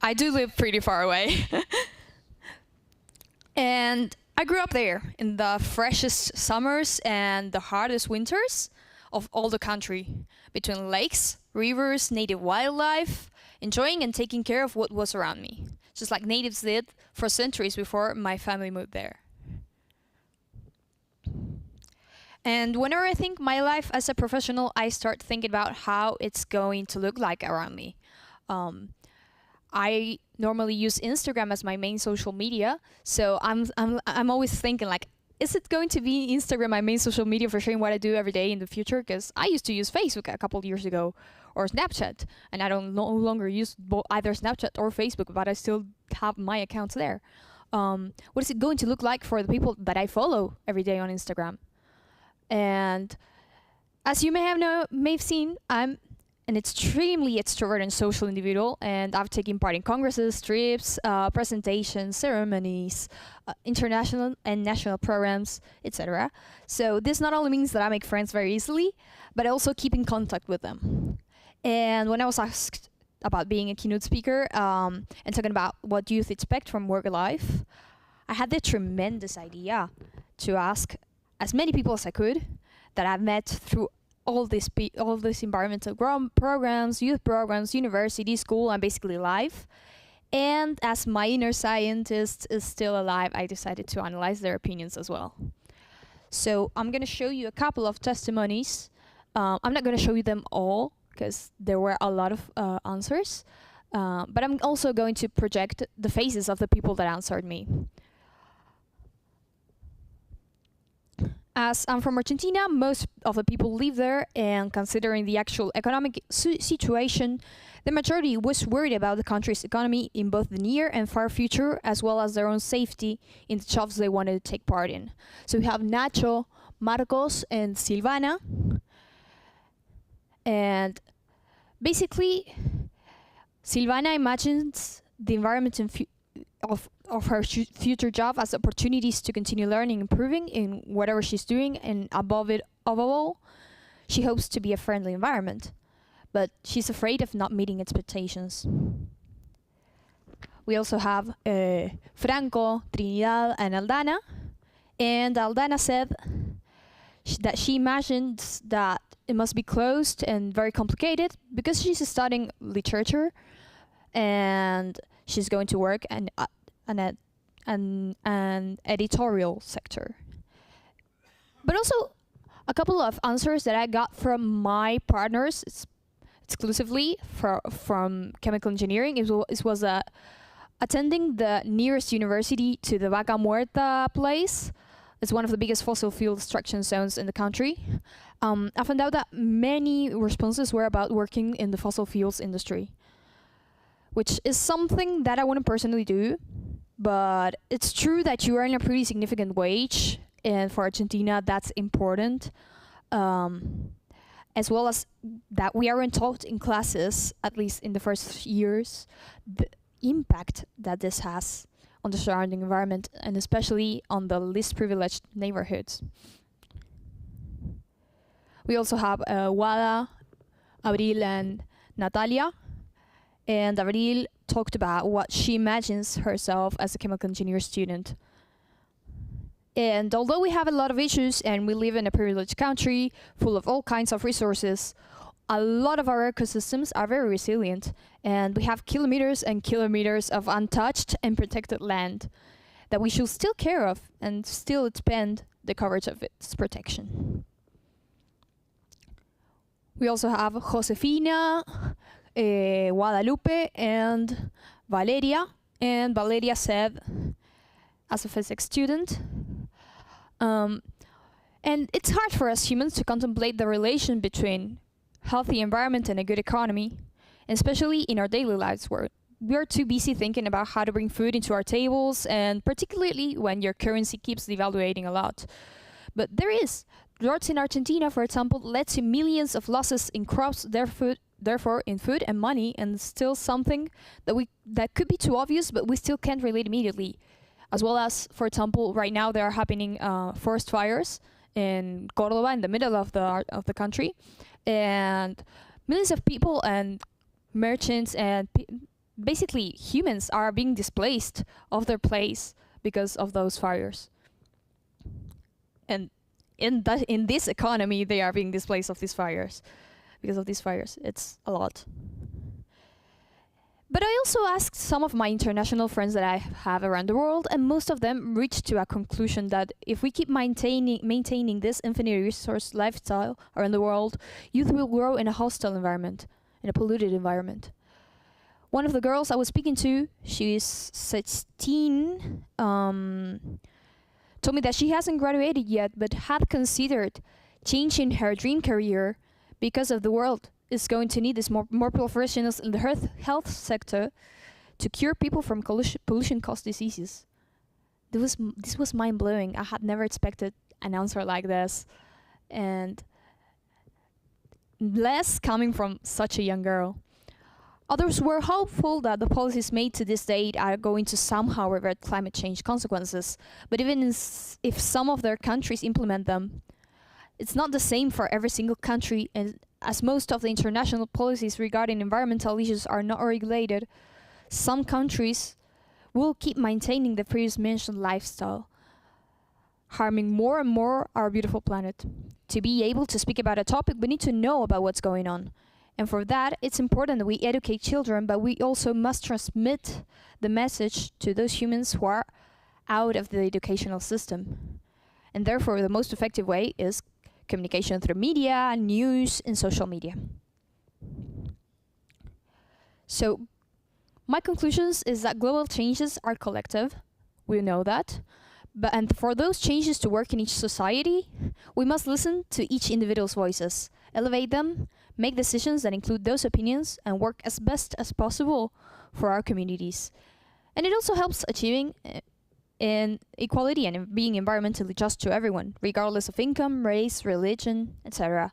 I do live pretty far away. And I grew up there in the freshest summers and the hardest winters of all the country, between lakes, rivers, native wildlife, enjoying and taking care of what was around me, just like natives did for centuries before my family moved there. And whenever I think my life as a professional, I start thinking about how it's going to look like around me. I normally use Instagram as my main social media, so I'm always thinking like, is it going to be Instagram my main social media for sharing what I do every day in the future? Because I used to use Facebook a couple of years ago, or Snapchat, and I don't no longer use either Snapchat or Facebook, but I still have my accounts there. What is it going to look like for the people that I follow every day on Instagram? And as you may have seen, I'm an extremely extroverted and social individual, and I've taken part in congresses, trips, presentations, ceremonies, international and national programs, etc. So this not only means that I make friends very easily, but I also keep in contact with them. And when I was asked about being a keynote speaker and talking about what youth expect from work life, I had the tremendous idea to ask as many people as I could that I've met through all these environmental programs, youth programs, university, school, and basically life. And as my inner scientist is still alive, I decided to analyze their opinions as well. So I'm going to show you a couple of testimonies. I'm not going to show you them all because there were a lot of answers. But I'm also going to project the faces of the people that answered me. As I'm from Argentina, most of the people live there, and considering the actual economic situation, the majority was worried about the country's economy in both the near and far future, as well as their own safety in the jobs they wanted to take part in. So we have Nacho, Marcos, and Silvana. And basically, Silvana imagines the environment of her future job as opportunities to continue learning, improving in whatever she's doing, and above all, she hopes to be a friendly environment. But she's afraid of not meeting expectations. We also have Franco, Trinidad, and Aldana. And Aldana said that she imagines that it must be closed and very complicated because she's studying literature and she's going to work in an editorial sector. But also a couple of answers that I got from my partners exclusively from chemical engineering. It was attending the nearest university to the Vaca Muerta place. It's one of the biggest fossil fuel extraction zones in the country. I found out that many responses were about working in the fossil fuels industry, which is something that I want to personally do. But it's true that you earn a pretty significant wage, and for Argentina, that's important. As well as that we aren't taught in classes, at least in the first years, the impact that this has on the surrounding environment, and especially on the least privileged neighborhoods. We also have Wada, Abril, and Natalia. And Abril talked about what she imagines herself as a chemical engineer student. And although we have a lot of issues and we live in a privileged country full of all kinds of resources, a lot of our ecosystems are very resilient, and we have kilometers and kilometers of untouched and protected land that we should still care of and still expand the coverage of its protection. We also have Josefina, Guadalupe, and Valeria. And Valeria said, as a physics student, and it's hard for us humans to contemplate the relation between healthy environment and a good economy, especially in our daily lives where we are too busy thinking about how to bring food into our tables, and particularly when your currency keeps devaluating a lot. But there is. Droughts in Argentina, for example, led to millions of losses in crops, therefore in food and money, and still something that could be too obvious, but we still can't relate immediately. As well as, for example, right now there are happening forest fires in Córdoba, in the middle of the country, and millions of people and merchants and basically humans are being displaced of their place because of those fires. And in this economy, they are being displaced of these fires. Because of these fires, it's a lot. But I also asked some of my international friends that I have around the world, and most of them reached to a conclusion that if we keep maintaining this infinite resource lifestyle around the world, youth will grow in a hostile environment, in a polluted environment. One of the girls I was speaking to, she is 16, told me that she hasn't graduated yet, but had considered changing her dream career because of the world is going to need this more professionals in the health sector to cure people from pollution-caused diseases. This was mind-blowing. I had never expected an answer like this, and less coming from such a young girl. Others were hopeful that the policies made to this date are going to somehow revert climate change consequences, but even if some of their countries implement them, it's not the same for every single country, and as most of the international policies regarding environmental issues are not regulated, some countries will keep maintaining the previously mentioned lifestyle, harming more and more our beautiful planet. To be able to speak about a topic, we need to know about what's going on. And for that, it's important that we educate children, but we also must transmit the message to those humans who are out of the educational system. And therefore, the most effective way is communication through media, news, and social media. So, my conclusions is that global changes are collective. We know that. And for those changes to work in each society, we must listen to each individual's voices, elevate them, make decisions that include those opinions, and work as best as possible for our communities. And it also helps achieving equality and being environmentally just to everyone, regardless of income, race, religion, etc.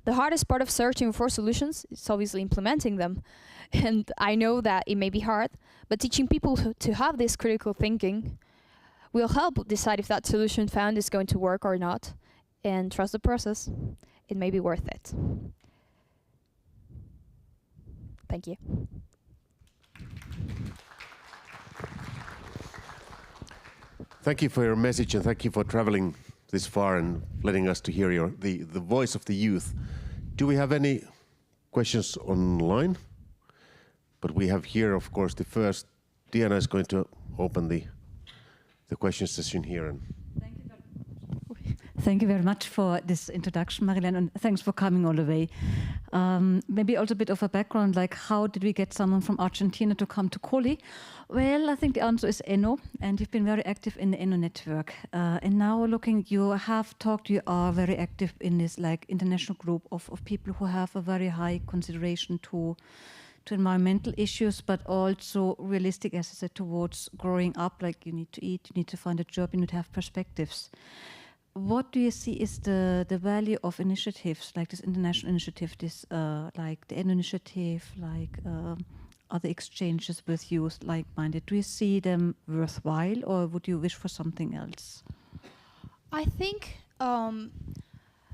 The hardest part of searching for solutions is obviously implementing them. And I know that it may be hard, but teaching people to have this critical thinking will help decide if that solution found is going to work or not, and trust the process. It may be worth it. Thank you. Thank you for your message, and thank you for traveling this far and letting us to hear the voice of the youth. Do we have any questions online? But we have here, of course, the first. Diana is going to open the question session here. And Thank you very much for this introduction, Marianela, and thanks for coming all the way. Maybe also a bit of a background, like how did we get someone from Argentina to come to Koli? Well, I think the answer is ENO, and you've been very active in the ENO network. And now looking, you have talked, you are very active in this like international group of people who have a very high consideration to environmental issues, but also realistic, as I said, towards growing up, like you need to eat, you need to find a job, you need to have perspectives. What do you see is the value of initiatives like this international initiative, this like the ENO initiative, like other exchanges with youth like-minded? Do you see them worthwhile, or would you wish for something else? I think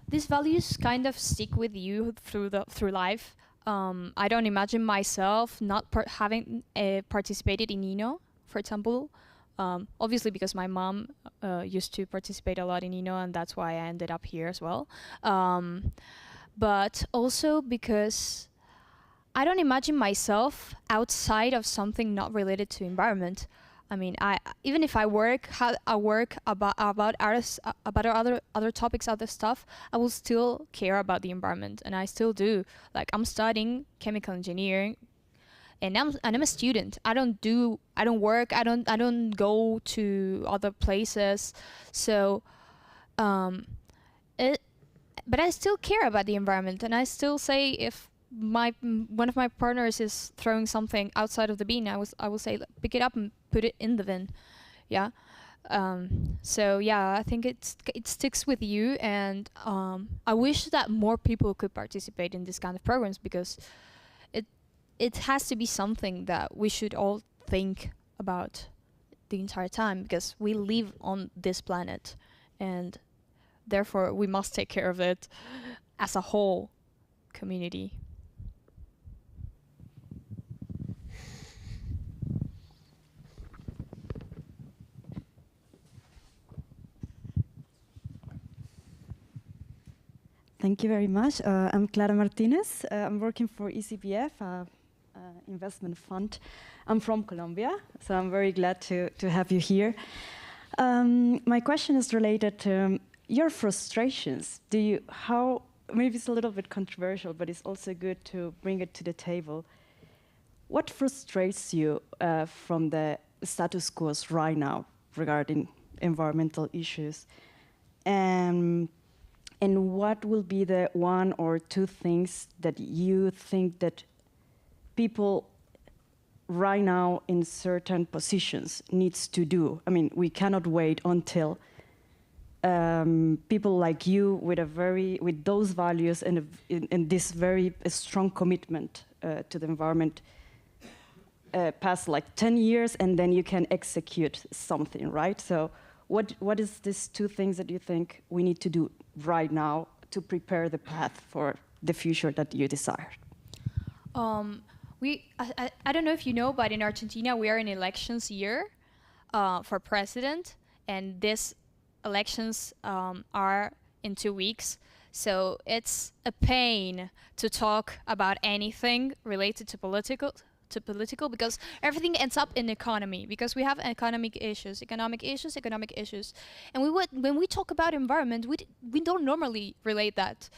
these values kind of stick with you through life. I don't imagine myself not having participated in ENO, for example. Obviously because my mom used to participate a lot in ENO, and that's why I ended up here as well. But also because I don't imagine myself outside of something not related to environment. I mean, even if I work about other topics, other stuff, I will still care about the environment, and I still do. Like I'm studying chemical engineering, and I'm a student. I don't work. I don't go to other places. So, but I still care about the environment, and I still say if one of my partners is throwing something outside of the bin, I will say pick it up and put it in the bin. Yeah. So yeah, I think it sticks with you, and I wish that more people could participate in this kind of programs, because it has to be something that we should all think about the entire time, because we live on this planet, and therefore we must take care of it as a whole community. Thank you very much. I'm Clara Martinez. I'm working for ECBF, investment fund. I'm from Colombia, so I'm very glad to have you here. My question is related to your frustrations. Maybe it's a little bit controversial, but it's also good to bring it to the table. What frustrates you from the status quo right now regarding environmental issues? And what will be the one or two things that you think that people right now in certain positions needs to do? I mean, we cannot wait until people like you with those values and this very strong commitment to the environment pass like 10 years, and then you can execute something, right? So what is these two things that you think we need to do right now to prepare the path for the future that you desire? I don't know if you know, but in Argentina we are in elections year for president, and these elections are in 2 weeks. So it's a pain to talk about anything related to political, because everything ends up in economy, because we have economic issues. And when we talk about environment, we don't normally relate that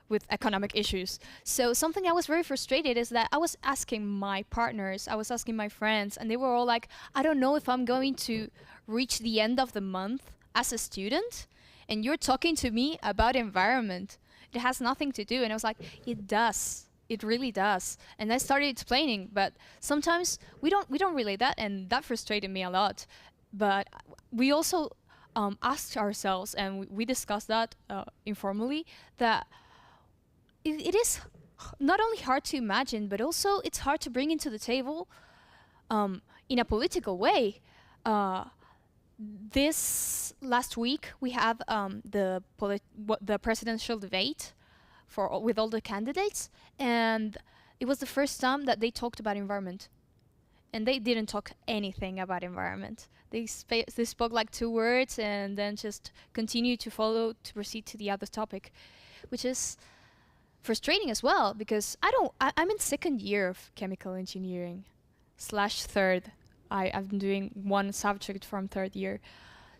with economic issues. So something I was very frustrated is that I was asking my partners, I was asking my friends, and they were all like, I don't know if I'm going to reach the end of the month as a student, and you're talking to me about environment. It has nothing to do. And I was like, it does. It really does. And I started explaining, but sometimes we don't relate that, and that frustrated me a lot. But we also asked ourselves, and we discussed that informally, that it is not only hard to imagine, but also it's hard to bring into the table in a political way. This last week we have the presidential debate with all the candidates, and it was the first time that they talked about environment, and they didn't talk anything about environment. They spoke like 2 words and then just continued to proceed to the other topic, which is frustrating as well, because I'm in 2nd year of chemical engineering / 3rd. I'm doing one subject from 3rd year.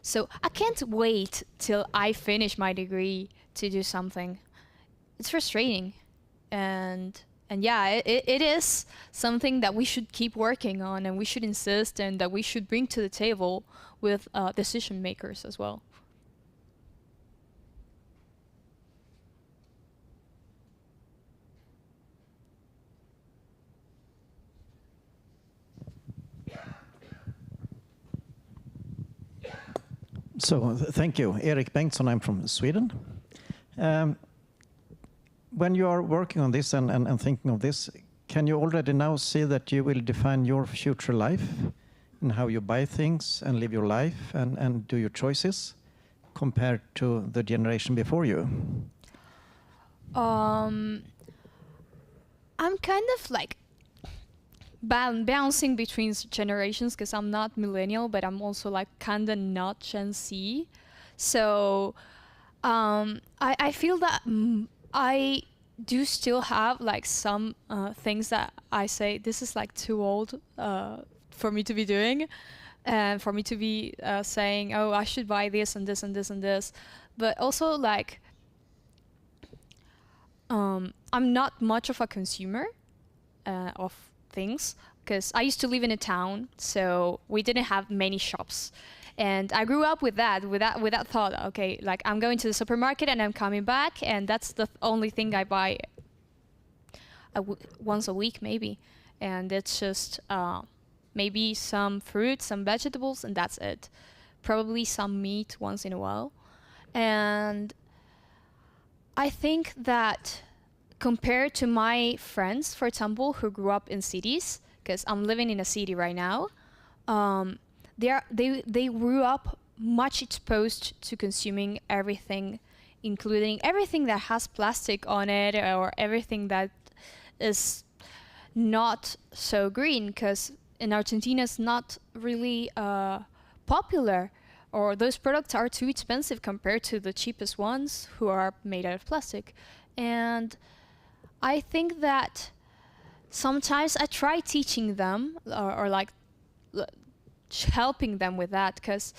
So I can't wait till I finish my degree to do something. It's frustrating. And yeah, it is something that we should keep working on, and we should insist, and that we should bring to the table with decision makers as well. So thank you. Erik Bengtsson, I'm from Sweden. When you are working on this and thinking of this, can you already now see that you will define your future life in how you buy things and live your life and do your choices compared to the generation before you? I'm kind of like bouncing between generations, because I'm not millennial, but I'm also like kind of not Gen Z. So I feel that I do still have like some things that I say, this is like too old for me to be doing, and for me to be saying, oh, I should buy this and this and this and this. But also like, I'm not much of a consumer of things, because I used to live in a town, so we didn't have many shops. And I grew up with that thought, okay, like I'm going to the supermarket and I'm coming back, and that's the only thing I buy once a week maybe. And it's just maybe some fruit, some vegetables, and that's it. Probably some meat once in a while. And I think that compared to my friends, for example, who grew up in cities, because I'm living in a city right now, they grew up much exposed to consuming everything, including everything that has plastic on it, or everything that is not so green, because in Argentina it's not really popular, or those products are too expensive compared to the cheapest ones who are made out of plastic. And I think that sometimes I try teaching them or like helping them with that, because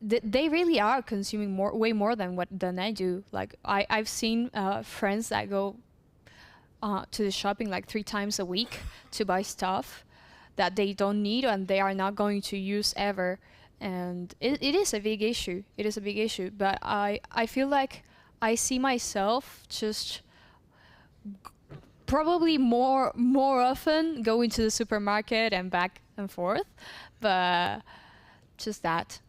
they really are consuming way more than I do. Like I've seen friends that go to the shopping like 3 times a week to buy stuff that they don't need and they are not going to use ever. And it is a big issue. It is a big issue. But I feel like I see myself just probably more often going to the supermarket and back and forth, but just that.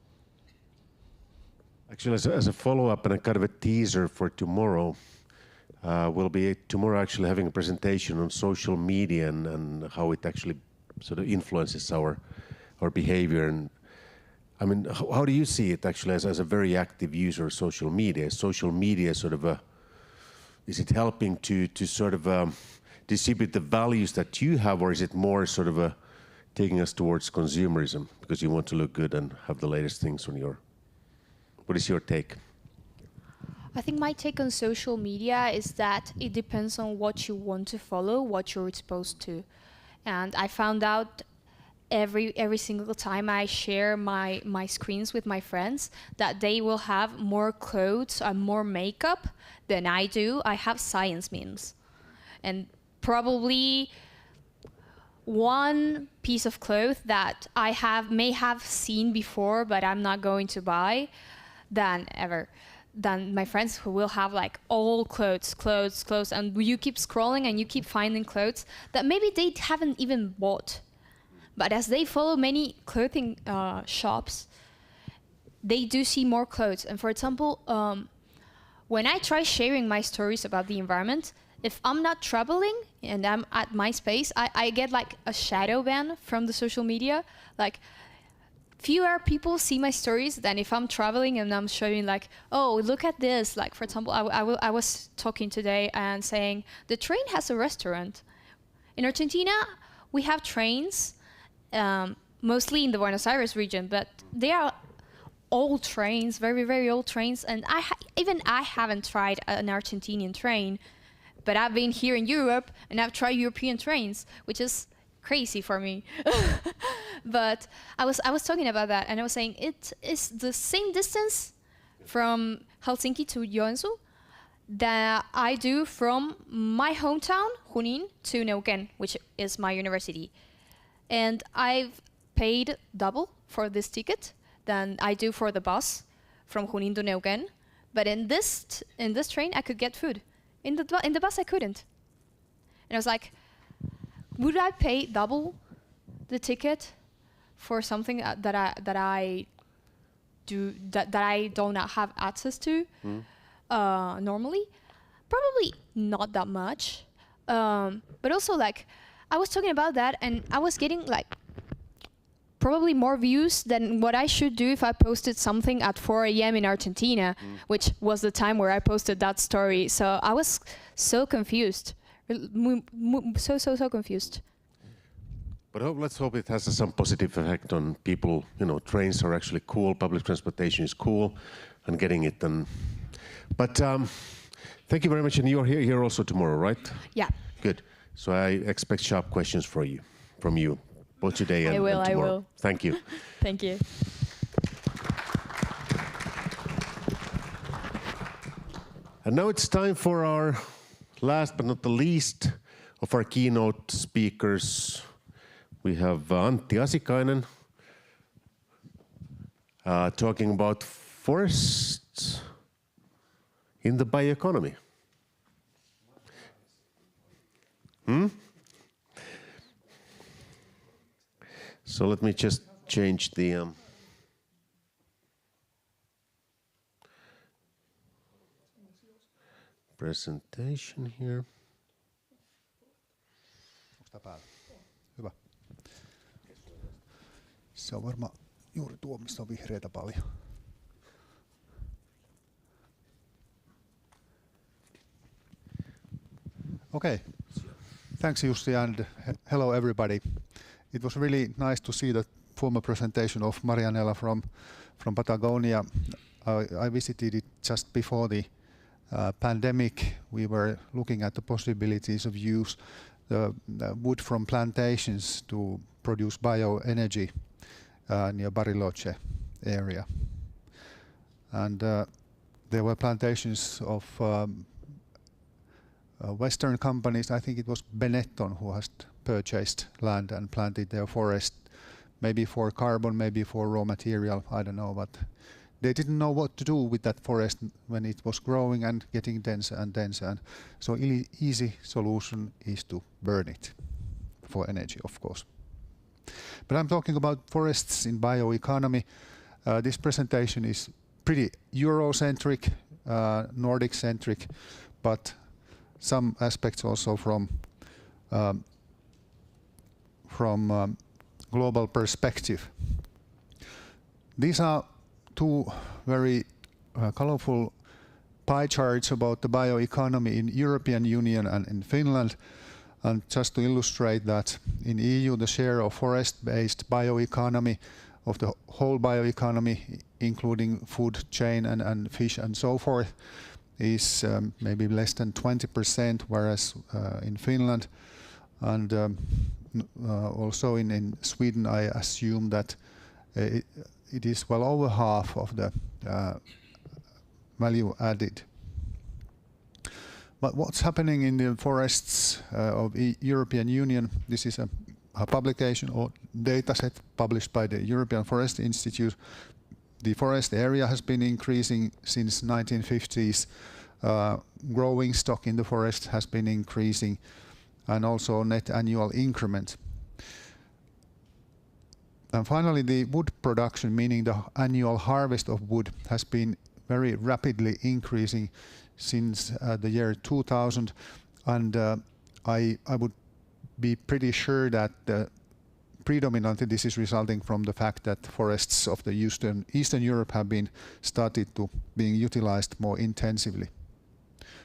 Actually, as a follow-up and a kind of a teaser for tomorrow, we'll be tomorrow actually having a presentation on social media and how it actually sort of influences our behavior. And I mean, how do you see it actually as a very active user of social media? Is social media sort of is it helping to sort of distribute the values that you have, or is it more sort of taking us towards consumerism because you want to look good and have the latest things on your... What is your take? I think my take on social media is that it depends on what you want to follow, what you're exposed to. And I found out every single time I share my screens with my friends that they will have more clothes and more makeup than I do. I have science memes. And probably one piece of cloth that I may have seen before, but I'm not going to buy than my friends who will have like all clothes, and you keep scrolling and you keep finding clothes that maybe they haven't even bought. But as they follow many clothing shops, they do see more clothes. And for example, when I try sharing my stories about the environment, if I'm not traveling and I'm at my space, I get like a shadow ban from the social media. Like, fewer people see my stories than if I'm traveling and I'm showing like, oh, look at this. Like, for example, I was talking today and saying the train has a restaurant. In Argentina, we have trains, mostly in the Buenos Aires region, but they are old trains, very, very old trains. And even I haven't tried an Argentinian train, but I've been here in Europe and I've tried European trains, which is crazy for me. But I was talking about that, and I was saying it is the same distance from Helsinki to Joensuu that I do from my hometown, Junín, to Neuquén, which is my university. And I've paid double for this ticket than I do for the bus from Junín to Neuquén. But in this train, I could get food. In the bus, I couldn't. And I was like, would I pay double the ticket for something that I do not have access to normally? Probably not that much. But also, like, I was talking about that, and I was getting like probably more views than what I should do if I posted something at 4 a.m. in Argentina, which was the time where I posted that story. So I was so confused, so confused. But let's hope it has some positive effect on people. You know, trains are actually cool, public transportation is cool, and getting it. But thank you very much, and you're here also tomorrow, right? Yeah. Good. So I expect sharp questions from you, both today and tomorrow. I will. Thank you. Thank you. And now it's time for our last but not the least of our keynote speakers. We have Antti Asikainen talking about forests in the bioeconomy. So let me just change the presentation here. Hyvä. Se on varmaan juuri tuo, missä on vihreitä paljon. Okay. Thanks, Jussi, and hello, everybody. It was really nice to see the former presentation of Marianela from Patagonia. I visited it just before the pandemic. We were looking at the possibilities of use the wood from plantations to produce bioenergy near Bariloche area. And there were plantations of Western companies. I think it was Benetton who has purchased land and planted their forest, maybe for carbon, maybe for raw material, I don't know, but they didn't know what to do with that forest when it was growing and getting denser and denser. And so easy solution is to burn it for energy, of course. But I'm talking about forests in bioeconomy. This presentation is pretty Eurocentric, Nordic-centric, but some aspects also from global perspective. These are two very colorful pie charts about the bioeconomy in European Union and in Finland. And just to illustrate that, in EU the share of forest-based bioeconomy of the whole bioeconomy, including food chain and fish and so forth, is maybe less than 20%, whereas in Finland and also in Sweden, I assume that it is well over half of the value added. But what's happening in the forests of European Union? This is a publication or data set published by the European Forest Institute. The forest area has been increasing since 1950s. Growing stock in the forest has been increasing, and also net annual increment. And finally, the wood production, meaning the annual harvest of wood, has been very rapidly increasing since the year 2000, and I would be pretty sure that predominantly this is resulting from the fact that forests of the Eastern Europe have been started to being utilized more intensively.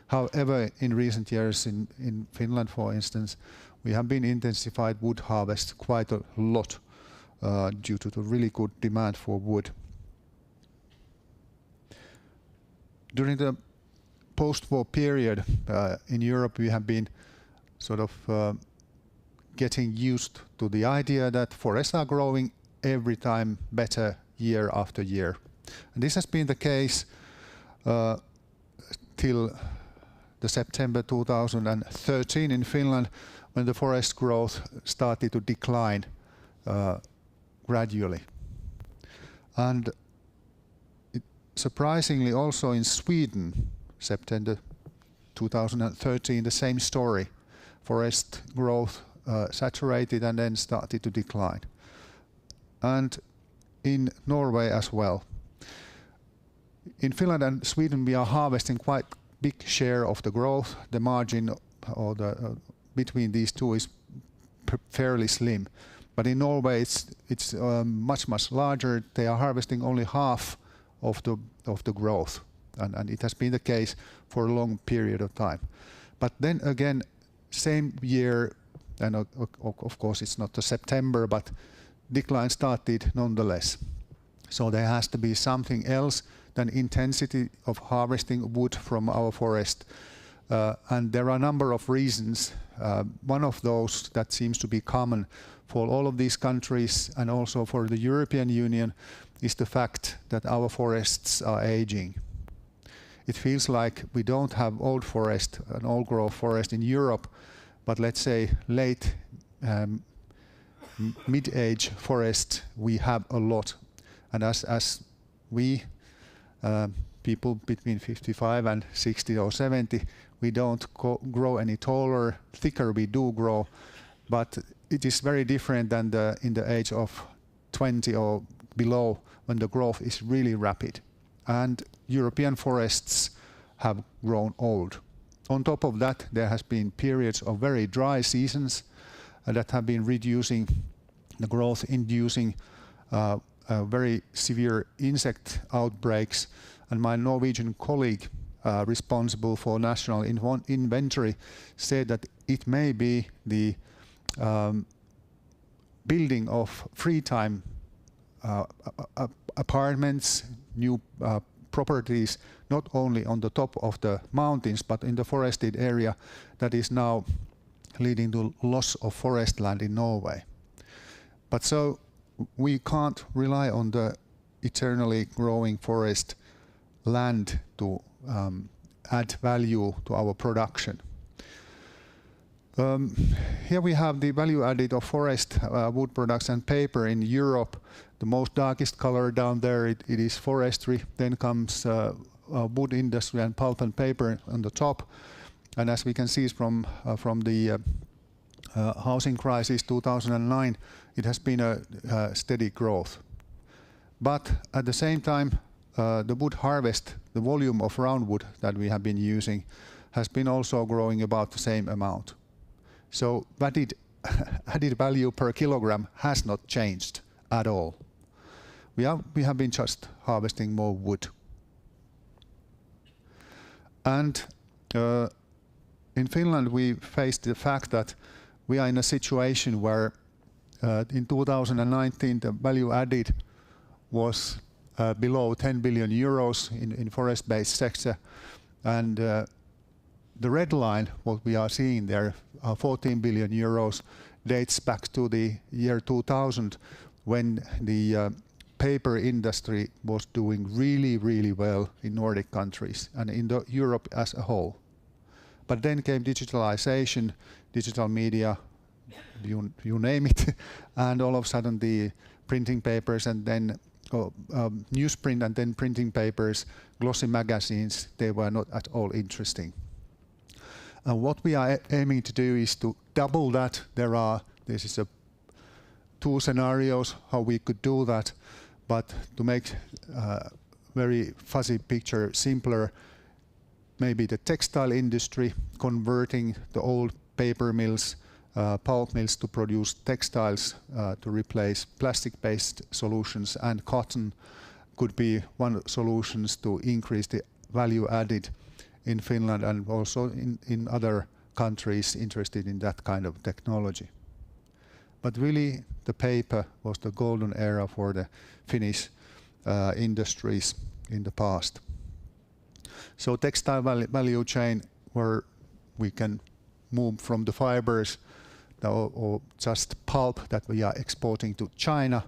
However, in recent years in Finland, for instance, we have been intensified wood harvest quite a lot due to the really good demand for wood. During the post-war period in Europe, we have been sort of getting used to the idea that forests are growing every time better year after year. And this has been the case till the September 2013 in Finland, when the forest growth started to decline gradually. And surprisingly also in Sweden, September 2013, the same story. Forest growth saturated and then started to decline. And in Norway as well. In Finland and Sweden, we are harvesting quite big share of the growth. The margin or the between these two is fairly slim. But in Norway, it's much larger. They are harvesting only half of the growth, and it has been the case for a long period of time. But then again, same year, and of course it's not the September, but decline started nonetheless. So there has to be something else than intensity of harvesting wood from our forest. And there are a number of reasons. One of those that seems to be common for all of these countries and also for the European Union is the fact that our forests are aging. It feels like we don't have old forest, an old growth forest in Europe, but let's say late mid-age forest we have a lot. And as we people between 55 and 60 or 70, we don't grow any taller. Thicker we do grow, but it is very different than in the age of 20 or below, when the growth is really rapid. And European forests have grown old. On top of that, there has been periods of very dry seasons that have been reducing the growth, inducing very severe insect outbreaks. And my Norwegian colleague responsible for national inventory said that it may be the building of free time apartments, new properties, not only on the top of the mountains, but in the forested area, that is now leading to loss of forest land in Norway. But so we can't rely on the eternally growing forest land to add value to our production. Here we have the value added of forest, wood products and paper in Europe. The most darkest color down there, it is forestry. Then comes wood industry and pulp and paper on the top. And as we can see from the housing crisis 2009, it has been a steady growth. But at the same time, the wood harvest, the volume of roundwood that we have been using, has been also growing about the same amount. So added value per kilogram has not changed at all. We have been just harvesting more wood. And in Finland, we faced the fact that we are in a situation where in 2019 the value added was below 10 billion euros in forest-based sector, and the red line, what we are seeing there, 14 billion euros, dates back to the year 2000 when the paper industry was doing really, really well in Nordic countries and in Europe as a whole. But then came digitalization, digital media, you name it, and all of a sudden the printing papers and then newsprint and then printing papers, glossy magazines, they were not at all interesting. And what we are aiming to do is to double that. This is two scenarios how we could do that, but to make a very fuzzy picture simpler, maybe the textile industry converting the old paper mills, pulp mills to produce textiles to replace plastic-based solutions, and cotton could be one solutions to increase the value added in Finland and also in other countries interested in that kind of technology. But really the paper was the golden era for the Finnish industries in the past. So textile value chain where we can move from the fibers or just pulp that we are exporting to China,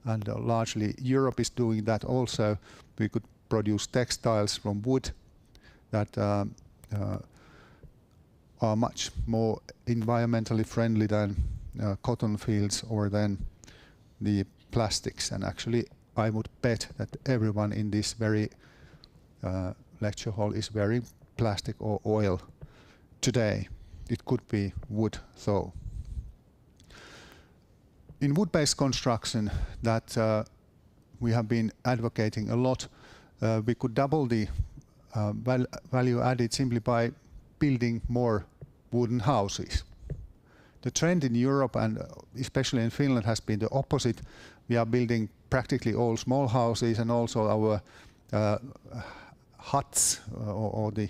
and largely Europe is doing that also. We could produce textiles from wood that are much more environmentally friendly than cotton fields or than the plastics. And actually I would bet that everyone in this very lecture hall is wearing plastic or oil today. It could be wood though. In wood-based construction that we have been advocating a lot, we could double the value added simply by building more wooden houses. The trend in Europe and especially in Finland has been the opposite. We are building practically all small houses, and also our huts or the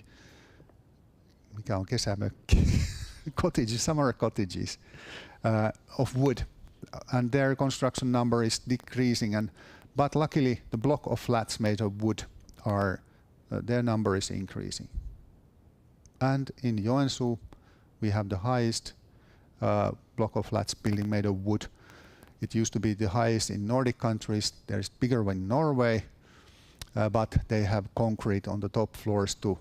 mikä on kesämökki cottages, summer cottages of wood, and their construction number is decreasing, but luckily the block of flats made of wood are their number is increasing. And in Joensuu we have the highest block of flats building made of wood. It used to be the highest in Nordic countries. There is bigger one in Norway, but they have concrete on the top floors to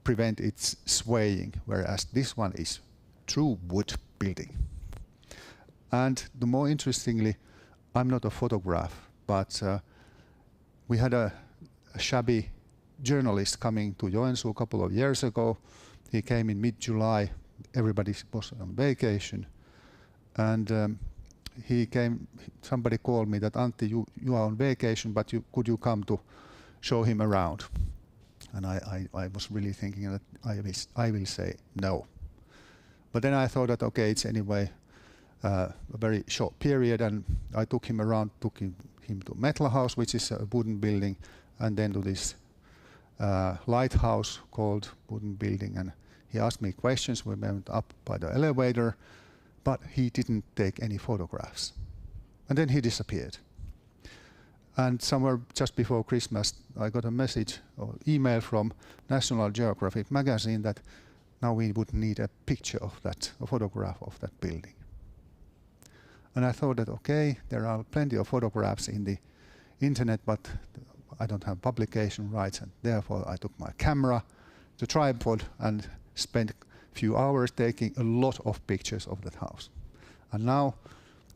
prevent its swaying, whereas this one is true wood building. And the more interestingly, I'm not a photographer, but we had a shabby journalist coming to Joensuu a couple of years ago. He came in mid-July. Everybody was on vacation, and he came. Somebody called me that Antti, you are on vacation, but could you come to show him around? And I was really thinking that I will say no. But then I thought that okay, it's anyway a very short period, and I took him around, took him to Metla House, which is a wooden building, and then to this lighthouse called wooden building, and he asked me questions. We went up by the elevator, but he didn't take any photographs. And then he disappeared. And somewhere just before Christmas, I got a message or email from National Geographic magazine that now we would need a picture of that, a photograph of that building. And I thought that, okay, there are plenty of photographs in the internet, but I don't have publication rights, and therefore I took my camera, the tripod, and spent a few hours taking a lot of pictures of that house. And now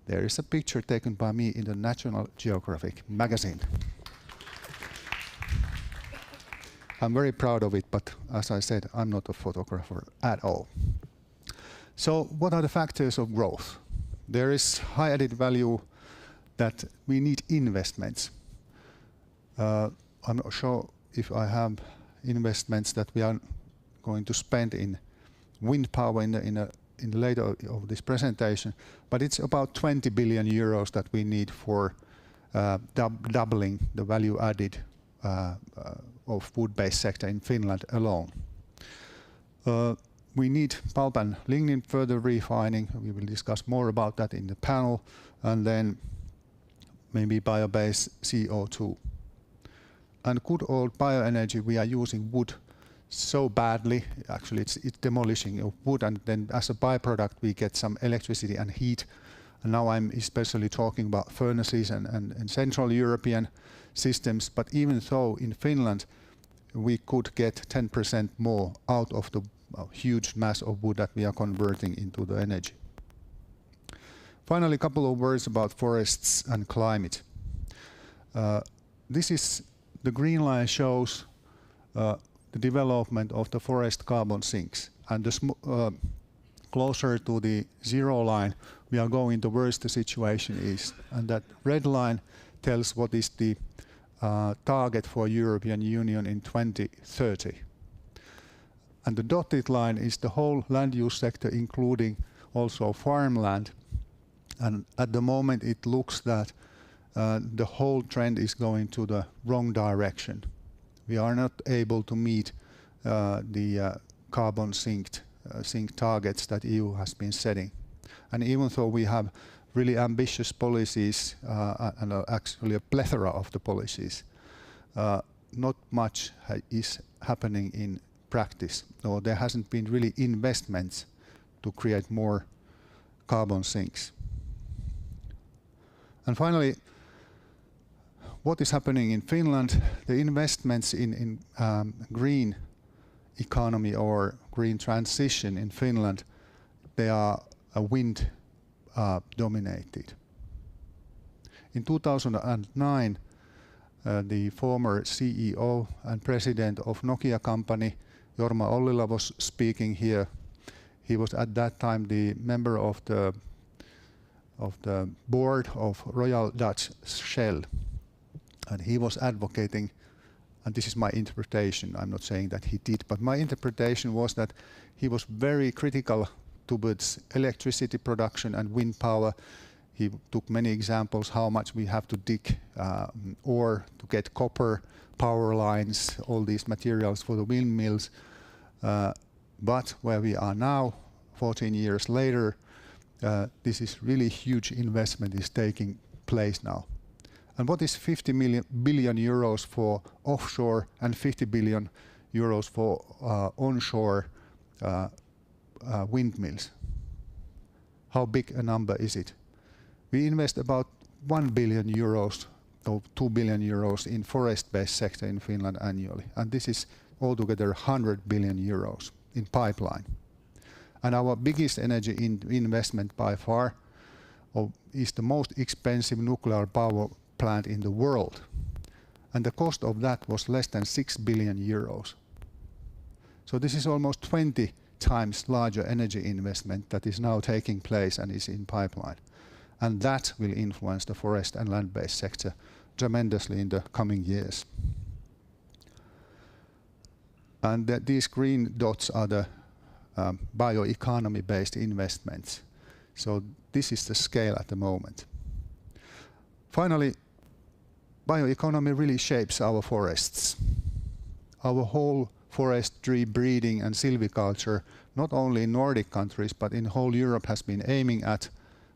there is a picture taken by me in the National Geographic magazine. I'm very proud of it, but as I said, I'm not a photographer at all. So what are the factors of growth? There is high added value that we need investments. I'm not sure if I have investments that we are going to spend in wind power in later of this presentation, but it's about 20 billion euros that we need for doubling the value added of wood-based sector in Finland alone. We need pulp and lignin further refining. We will discuss more about that in the panel, and then maybe bio-based CO2. And good old bioenergy, we are using wood so badly. Actually, it's demolishing of wood, and then as a byproduct we get some electricity and heat. And now I'm especially talking about furnaces and Central European systems. But even though in Finland we could get 10% more out of the huge mass of wood that we are converting into the energy. Finally, a couple of words about forests and climate. The green line shows the development of the forest carbon sinks, and the closer to the zero line we are going, the worse the situation is. And that red line tells what is the target for European Union in 2030. And the dotted line is the whole land use sector, including also farmland. And at the moment it looks that the whole trend is going to the wrong direction. We are not able to meet the carbon sink targets that EU has been setting. And even though we have really ambitious policies and actually a plethora of the policies, not much is happening in practice, or there hasn't been really investments to create more carbon sinks. And finally, what is happening in Finland? The investments in green economy or green transition in Finland, they are wind dominated. In 2009, the former CEO and president of Nokia company, Jorma Ollila, was speaking here. He was at that time the member of the board of Royal Dutch Shell, and he was advocating, and this is my interpretation, I'm not saying that he did, but my interpretation was that he was very critical towards electricity production and wind power. He took many examples how much we have to dig ore to get copper, power lines, all these materials for the windmills. But where we are now, 14 years later, this is really huge investment is taking place now. And what is 50 billion euros for offshore and 50 billion euros for onshore windmills? How big a number is it? We invest about 1 billion euros or 2 billion euros in forest-based sector in Finland annually. And this is altogether 100 billion euros in pipeline. And our biggest energy investment by far is the most expensive nuclear power plant in the world. And the cost of that was less than 6 billion euros. So this is almost 20 times larger energy investment that is now taking place and is in pipeline. And that will influence the forest and land-based sector tremendously in the coming years. And these green dots are the bioeconomy-based investments. So this is the scale at the moment. Finally, bioeconomy really shapes our forests. Our whole forestry, breeding and silviculture, not only in Nordic countries, but in whole Europe, has been aiming at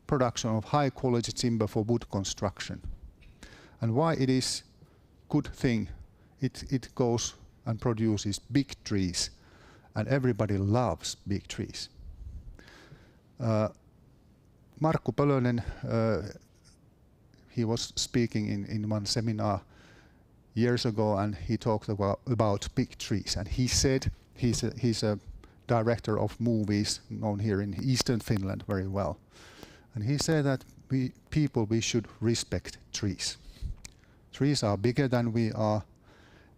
production of high-quality timber for wood construction. And why it is good thing, it goes and produces big trees, and everybody loves big trees. Markku Pölönen, he was speaking in one seminar years ago, and he talked about big trees. And he said he's a director of movies known here in Eastern Finland very well. And he said that we should respect trees. Trees are bigger than we are.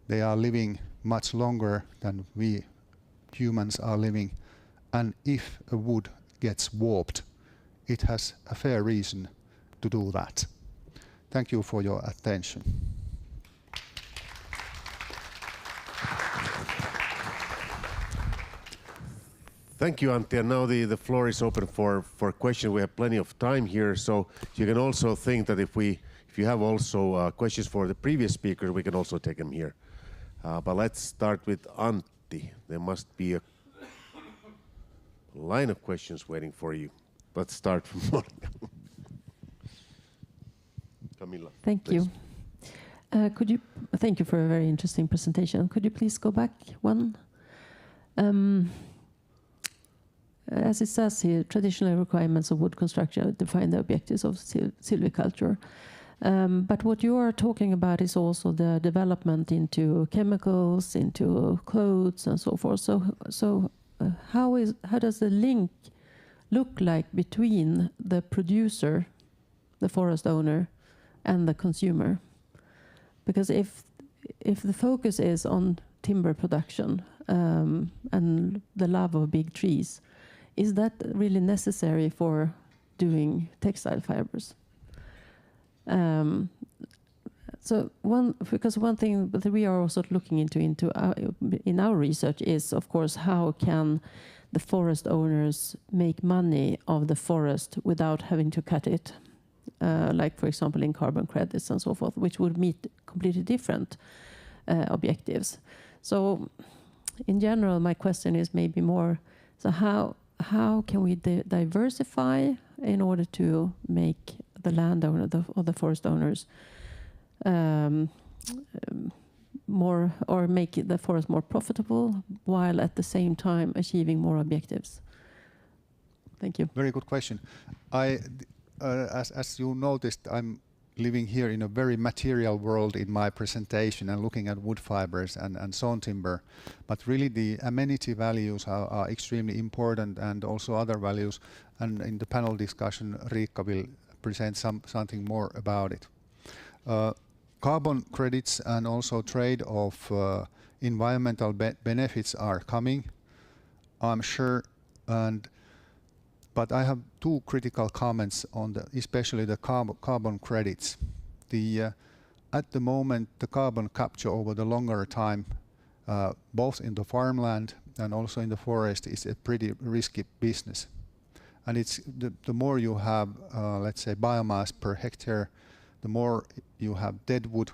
They are living much longer than we humans are living. And if a wood gets warped, it has a fair reason to do that. Thank you for your attention. Thank you, Antti. And now the floor is open for questions. We have plenty of time here, so you can also think that if you have also questions for the previous speaker, we can also take them here. But let's start with Antti. There must be a line of questions waiting for you. Let's start from Monica. Camilla. Thank please. you. Thank you for a very interesting presentation. Could you please go back one? As it says here, traditional requirements of wood construction define the objectives of silviculture. But what you are talking about is also the development into chemicals, into clothes, and so forth. So how does the link look like between the producer, the forest owner, and the consumer? Because if the focus is on timber production and the love of big trees, is that really necessary for doing textile fibers? Because one thing that we are also looking into in our research is, of course, how can the forest owners make money of the forest without having to cut it, like, for example, in carbon credits and so forth, which would meet completely different objectives. So, in general, my question is maybe more: so how can we diversify in order to make the landowner or the forest owners more, or make the forest more profitable, while at the same time achieving more objectives? Thank you. Very good question. As you noticed, I'm living here in a very material world in my presentation and looking at wood fibers and sawn timber. But really the amenity values are extremely important, and also other values. And in the panel discussion, Riikka will present something more about it. Carbon credits and also trade of environmental benefits are coming, I'm sure. But I have two critical comments on especially the carbon credits. At the moment, the carbon capture over the longer time, both in the farmland and also in the forest, is a pretty risky business. And it's the more you have, let's say, biomass per hectare, the more you have dead wood.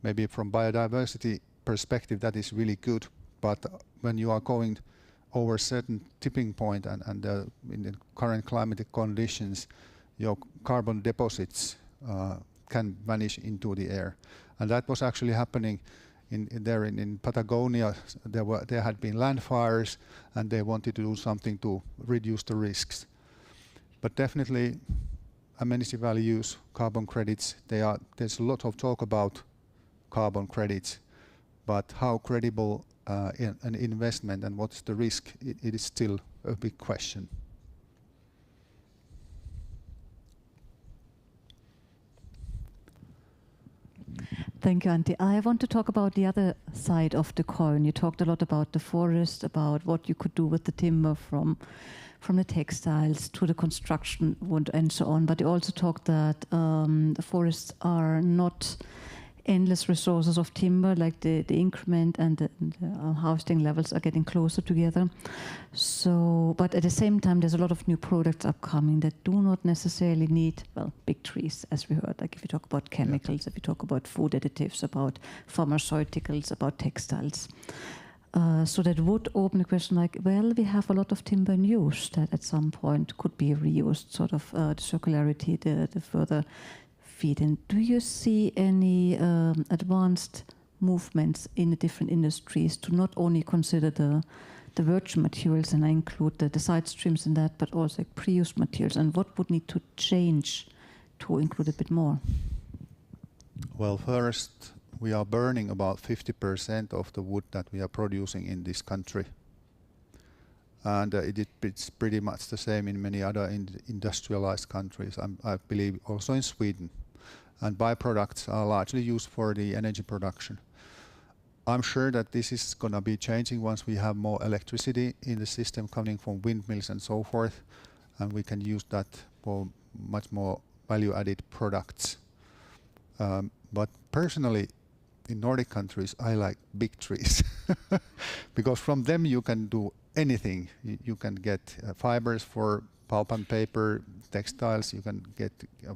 Maybe from biodiversity perspective, that is really good. But when you are going over a certain tipping point and in the current climatic conditions, your carbon deposits can vanish into the air. And that was actually happening in Patagonia. There had been land fires, and they wanted to do something to reduce the risks. But definitely amenity values, carbon credits, there's a lot of talk about carbon credits, but how credible an investment and what's the risk, it is still a big question. Thank you, Antti. I want to talk about the other side of the coin. You talked a lot about the forest, about what you could do with the timber from the textiles to the construction wood and so on. But you also talked that the forests are not endless resources of timber, like the increment and the harvesting levels are getting closer together. So, but at the same time, there's a lot of new products upcoming that do not necessarily need, well, big trees, as we heard, like if you talk about chemicals, if you talk about food additives, about pharmaceuticals, about textiles. So that would open the question like, well, we have a lot of timber in use that at some point could be reused, sort of the circularity, the further feed in. Do you see any advanced movements in the different industries to not only consider the virgin materials, and I include the side streams in that, but also like pre-used materials, and what would need to change to include a bit more? Well, first, we are burning about 50% of the wood that we are producing in this country. And it's pretty much the same in many other industrialized countries, I believe also in Sweden. And byproducts are largely used for the energy production. I'm sure that this is going to be changing once we have more electricity in the system coming from windmills and so forth, and we can use that for much more value-added products. But personally, in Nordic countries, I like big trees because from them you can do anything. You can get fibers for pulp and paper, textiles, you can get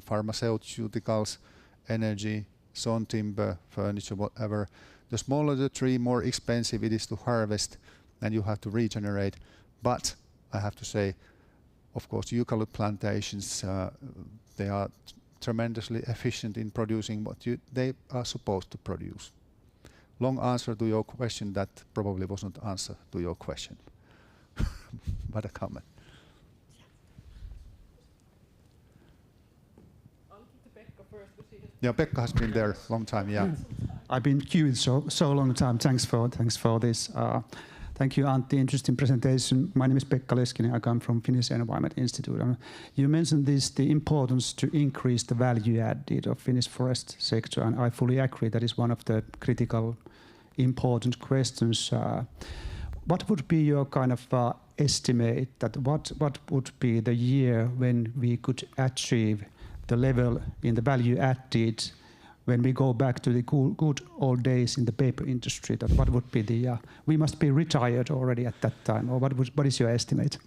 pharmaceuticals, energy, sawn timber, furniture, whatever. The smaller the tree, more expensive it is to harvest, and you have to regenerate. But I have to say, of course, eucalypt plantations, they are tremendously efficient in producing what they are supposed to produce. long answer to your question that probably wasn't answer to your question. But a comment. Yeah, Pekka has been there a long time. Yeah, I've been queuing so long time. Thanks for this. Thank you, Antti. Interesting presentation. My name is Pekka Leskinen. I come from Finnish Environment Institute. You mentioned the importance to increase the value added of Finnish forest sector, and I fully agree that is one of the critical, important questions. What would be your kind of estimate that what would be the year when we could achieve the level in the value added when we go back to the good old days in the paper industry? That what would be the we must be retired already at that time, or what is your estimate?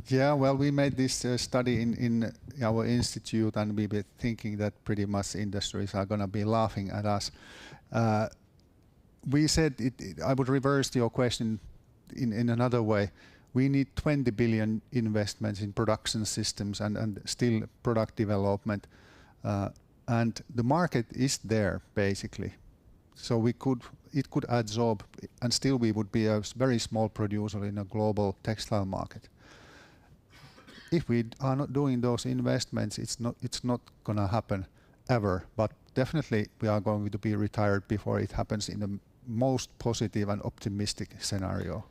Yeah, well, we made this study in our institute, and we were thinking that pretty much industries are going to be laughing at us. We said I would reverse your question in another way. We need 20 billion investments in production systems and still product development. And the market is there basically. So it could absorb, and still we would be a very small producer in a global textile market. If we are not doing those investments, it's not gonna happen ever. But definitely we are going to be retired before it happens in the most positive and optimistic scenario.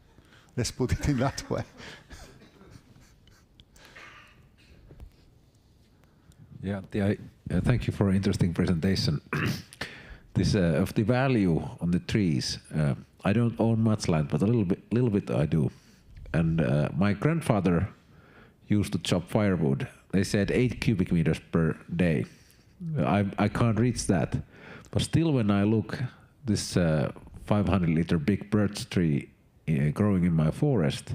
Let's put it in that way. Yeah, thank you for an interesting presentation. This of the value on the trees. I don't own much land, but a little bit I do. And my grandfather used to chop firewood. They said 8 cubic meters per day. I can't reach that, but still, when I look this 500-liter big birch tree growing in my forest,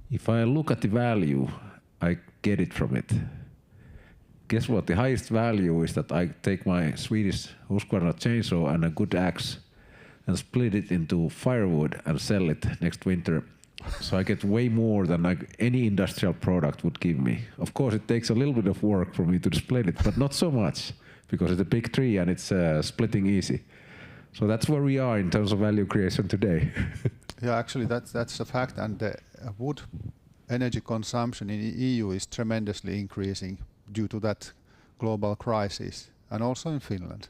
if I look at the value, I get it from it. Guess what? The highest value is that I take my Swedish Husqvarna chainsaw and a good axe and split it into firewood and sell it next winter. So I get way more than any industrial product would give me. Of course, it takes a little bit of work for me to split it, but not so much because it's a big tree and it's splitting easy. So that's where we are in terms of value creation today. Yeah, actually that's a fact, and the wood energy consumption in the EU is tremendously increasing due to that global crisis, and also in Finland.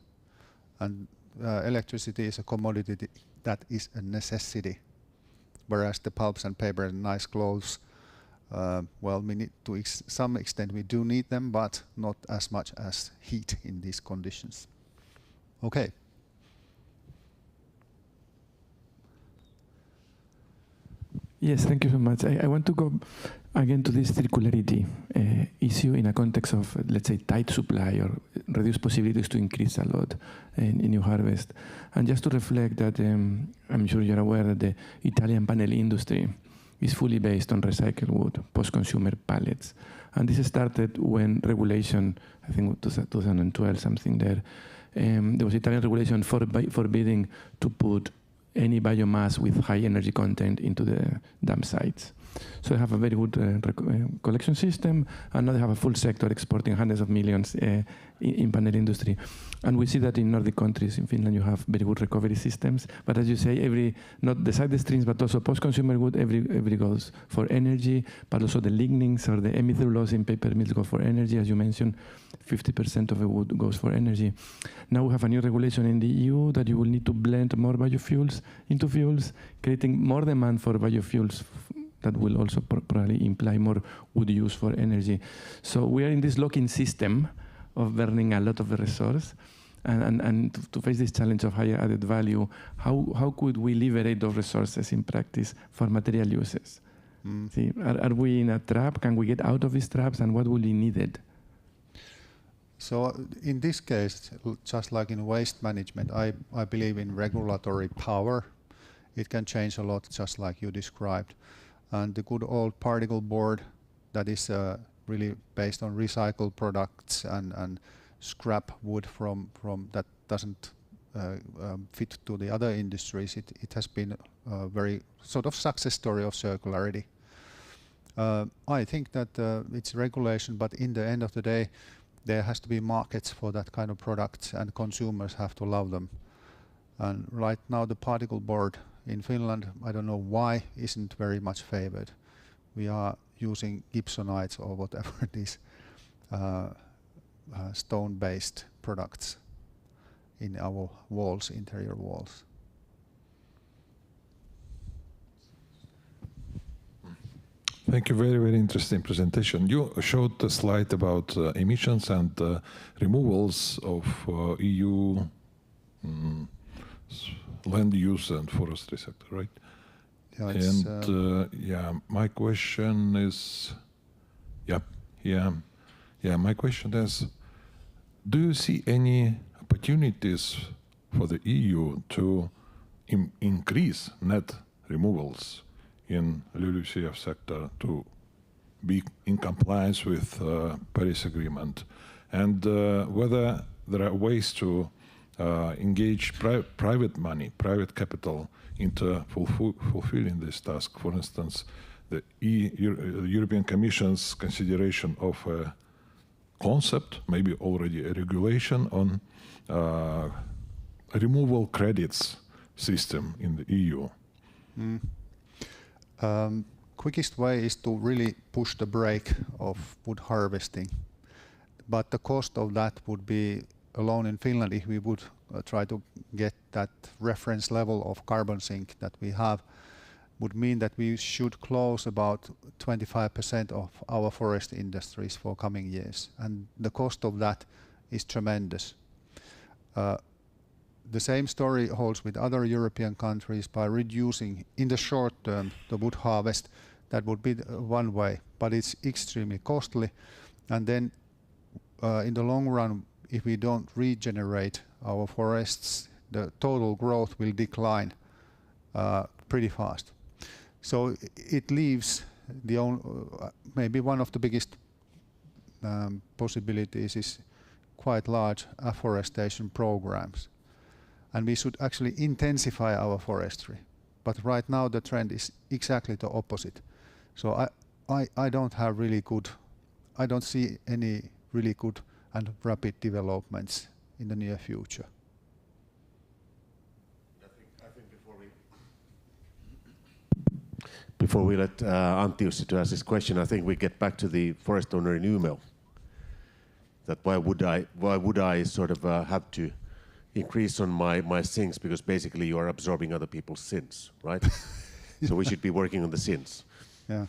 And electricity is a commodity that is a necessity, whereas the pulps and paper and nice clothes, well, we need to some extent we do need them, but not as much as heat in these conditions. Okay. Yes, thank you so much. I want to go again to this circularity issue in a context of, let's say, tight supply or reduced possibilities to increase a lot in new harvest. And just to reflect that I'm sure you're aware that the Italian panel industry is fully based on recycled wood, post-consumer pallets. And this started when regulation, I think 2012, something there was Italian regulation forbidding to put any biomass with high energy content into the dump sites. So they have a very good collection system, and now they have a full sector exporting hundreds of millions in panel industry. And we see that in Nordic countries, in Finland, you have very good recovery systems. But as you say, not the side streams, but also post-consumer good, every goes for energy, but also the lignins or the hemicellulose in paper mills go for energy. As you mentioned, 50% of the wood goes for energy. Now we have a new regulation in the EU that you will need to blend more biofuels into fuels, creating more demand for biofuels that will also probably imply more wood use for energy. So we are in this lock-in system of burning a lot of the resource, and to face this challenge of higher added value, how could we liberate those resources in practice for material uses? See, are we in a trap? Can we get out of these traps, and what will be needed? So in this case, just like in waste management, I believe in regulatory power. It can change a lot, just like you described. And the good old particle board that is really based on recycled products and scrap wood from that doesn't fit to the other industries. It has been a very sort of success story of circularity. I think that it's regulation, but in the end of the day, there has to be markets for that kind of products, and consumers have to love them. And right now the particle board in Finland, I don't know why, isn't very much favored. We are using gibsonites or whatever these stone-based products in our walls, interior walls. Thank you. Very, very interesting presentation. You showed the slide about emissions and removals of EU land use and forestry sector, right? Yeah, and yeah, my question is, my question is, do you see any opportunities for the EU to increase net removals in LULUCF sector to be in compliance with Paris Agreement, and whether there are ways to engage private money, private capital into fulfilling this task? For instance, the European Commission's consideration of a concept, maybe already a regulation on removal credits system in the EU. Quickest way is to really push the brake of wood harvesting, but the cost of that would be, alone in Finland, if we would try to get that reference level of carbon sink that we have, would mean that we should close about 25% of our forest industries for coming years, and the cost of that is tremendous. The same story holds with other European countries. By reducing in the short term the wood harvest, that would be one way, but it's extremely costly, and then in the long run, if we don't regenerate our forests, the total growth will decline pretty fast. So it leaves the maybe one of the biggest possibilities is quite large afforestation programs, and we should actually intensify our forestry. But right now the trend is exactly the opposite. So I don't have really good, I don't see any really good and rapid developments in the near future. I think before we let Antti to ask this question, I think we get back to the forest owner in Umeå. That why would I sort of have to increase on my sins, because basically you are absorbing other people's sins, right? So we should be working on the sins. Yeah.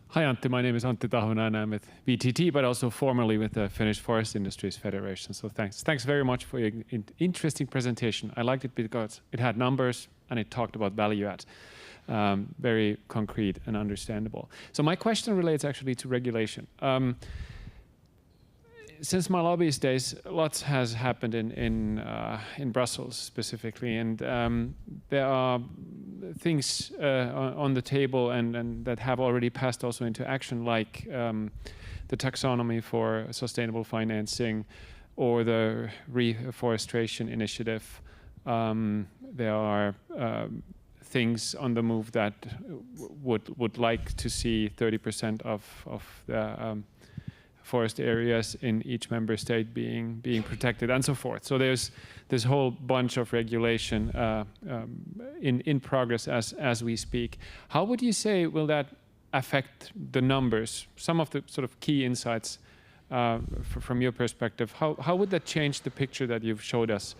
Hi Antti, my name is Antti Tahonen and I'm with VTT, but also formerly with the Finnish Forest Industries Federation. So thanks very much for your interesting presentation. I liked it because it had numbers and it talked about value add. Very concrete and understandable. So my question relates actually to regulation. Since my lobbyist days, lots has happened in Brussels specifically, and there are things on the table and that have already passed also into action, like the taxonomy for sustainable financing or the reforestation initiative. There are things on the move that would like to see 30% of the forest areas in each member state being protected and so forth. So there's this whole bunch of regulation in progress as we speak. How would you say will that affect the numbers? Some of the sort of key insights from your perspective. How would that change the picture that you've showed us?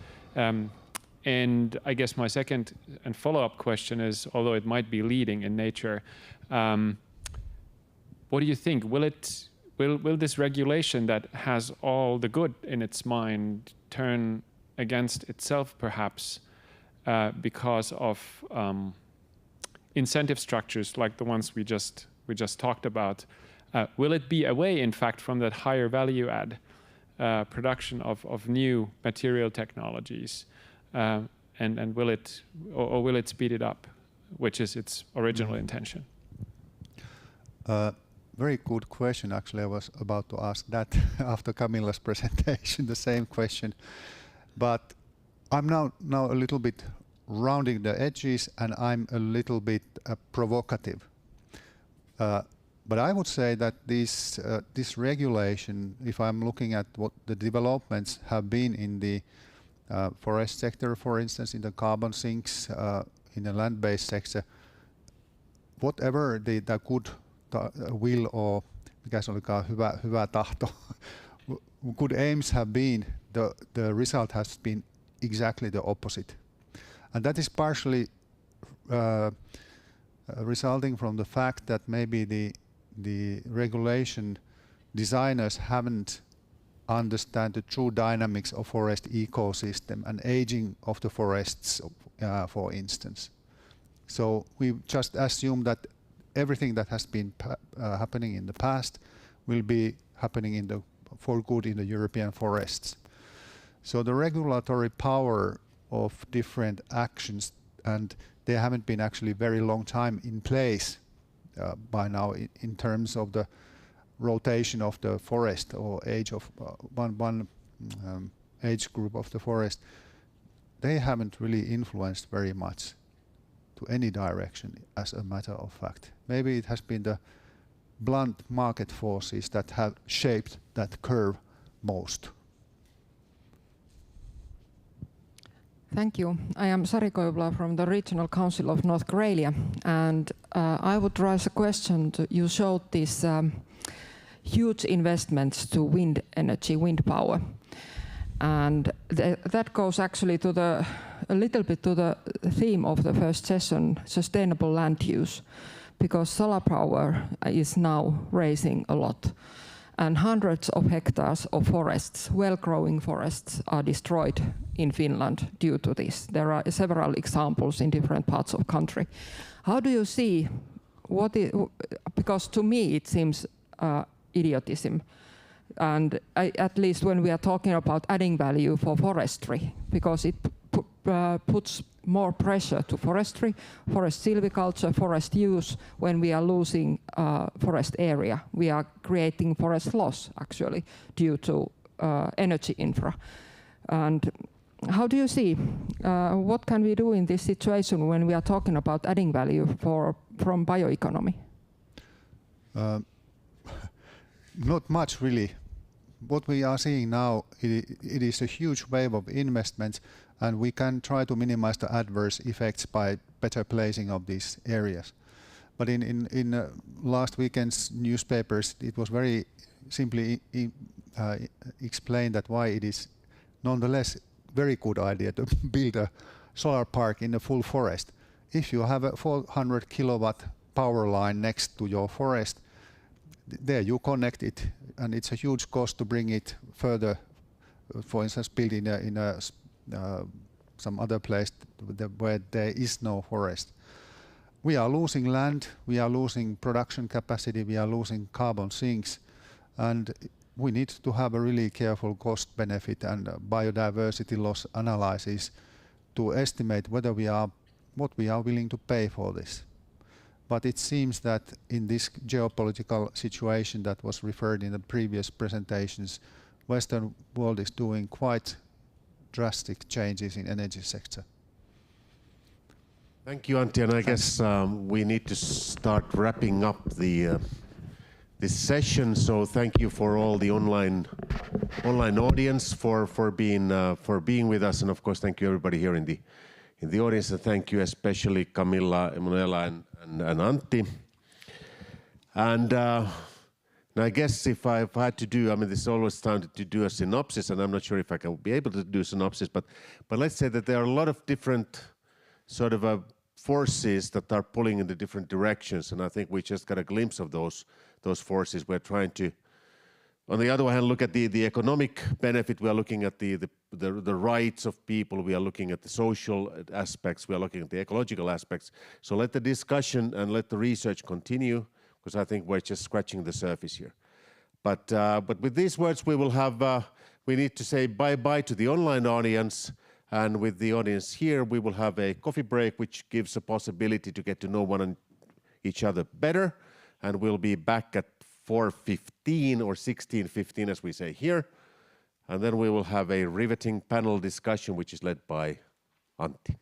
And I guess my second and follow-up question is, although it might be leading in nature, what do you think? Will this regulation that has all the good in its mind turn against itself, perhaps, because of incentive structures like the ones we just talked about? Will it be away, in fact, from that higher value add production of new material technologies, and will it speed it up, which is its original intention? Very good question. Actually, I was about to ask that after Camilla's presentation, the same question. But I'm now a little bit rounding the edges, and I'm a little bit provocative. But I would say that this regulation, if I'm looking at what the developments have been in the forest sector, for instance, in the carbon sinks, in the land-based sector, whatever the good will or mikä se olikaan hyvä tahto, good aims have been, the result has been exactly the opposite. And that is partially resulting from the fact that maybe the regulation designers haven't understand the true dynamics of forest ecosystem and aging of the forests, for instance. So we just assume that everything that has been happening in the past will be happening for good in the European forests. So the regulatory power of different actions, and they haven't been actually very long time in place by now in terms of the rotation of the forest or age of one age group of the forest, they haven't really influenced very much to any direction, as a matter of fact. Maybe it has been the blunt market forces that have shaped that curve most. Thank you. I am Sari Koivula from the Regional Council of North Karelia, and I would raise a question. You showed these huge investments to wind energy, wind power, and that goes actually to a little bit to the theme of the first session, sustainable land use, because solar power is now rising a lot. And hundreds of hectares of forests, well-growing forests, are destroyed in Finland due to this. There are several examples in different parts of the country. How do you see because to me it seems idiotism, and at least when we are talking about adding value for forestry, because it puts more pressure to forestry, forest silviculture, forest use. When we are losing forest area, we are creating forest loss actually due to energy infra. And how do you see what can we do in this situation when we are talking about adding value from bioeconomy? Not much really. What we are seeing now, it is a huge wave of investments, and we can try to minimize the adverse effects by better placing of these areas. But in last weekend's newspapers, it was very simply explained that why it is nonetheless very good idea to build a solar park in a full forest. If you have a 400 kilowatt power line next to your forest, there you connect it, and it's a huge cost to bring it further. For instance, build in some other place where there is no forest. We are losing land, we are losing production capacity, we are losing carbon sinks, and we need to have a really careful cost benefit and biodiversity loss analysis to estimate what we are willing to pay for this. But it seems that in this geopolitical situation that was referred in the previous presentations, Western world is doing quite drastic changes in energy sector. Thank you, Antti, and I guess we need to start wrapping up this session. So thank you for all the online audience for being with us, and of course thank you everybody here in the audience, and thank you especially Camilla, Emanuela, and Antti. And I guess if I had to do, I mean, this is always time to do a synopsis, and I'm not sure if I can be able to do a synopsis, but let's say that there are a lot of different sort of forces that are pulling in the different directions, and I think we just got a glimpse of those forces. We're trying to, on the other hand, look at the economic benefit. We are looking at the rights of people. We are looking at the social aspects. We are looking at the ecological aspects. So let the discussion and let the research continue, because I think we're just scratching the surface here. But with these words, we will have. We need to say bye-bye to the online audience, and with the audience here, we will have a coffee break, which gives a possibility to get to know one and each other better. And we'll be back at 4:15 or 16:15, as we say here. And then we will have a riveting panel discussion, which is led by Antti.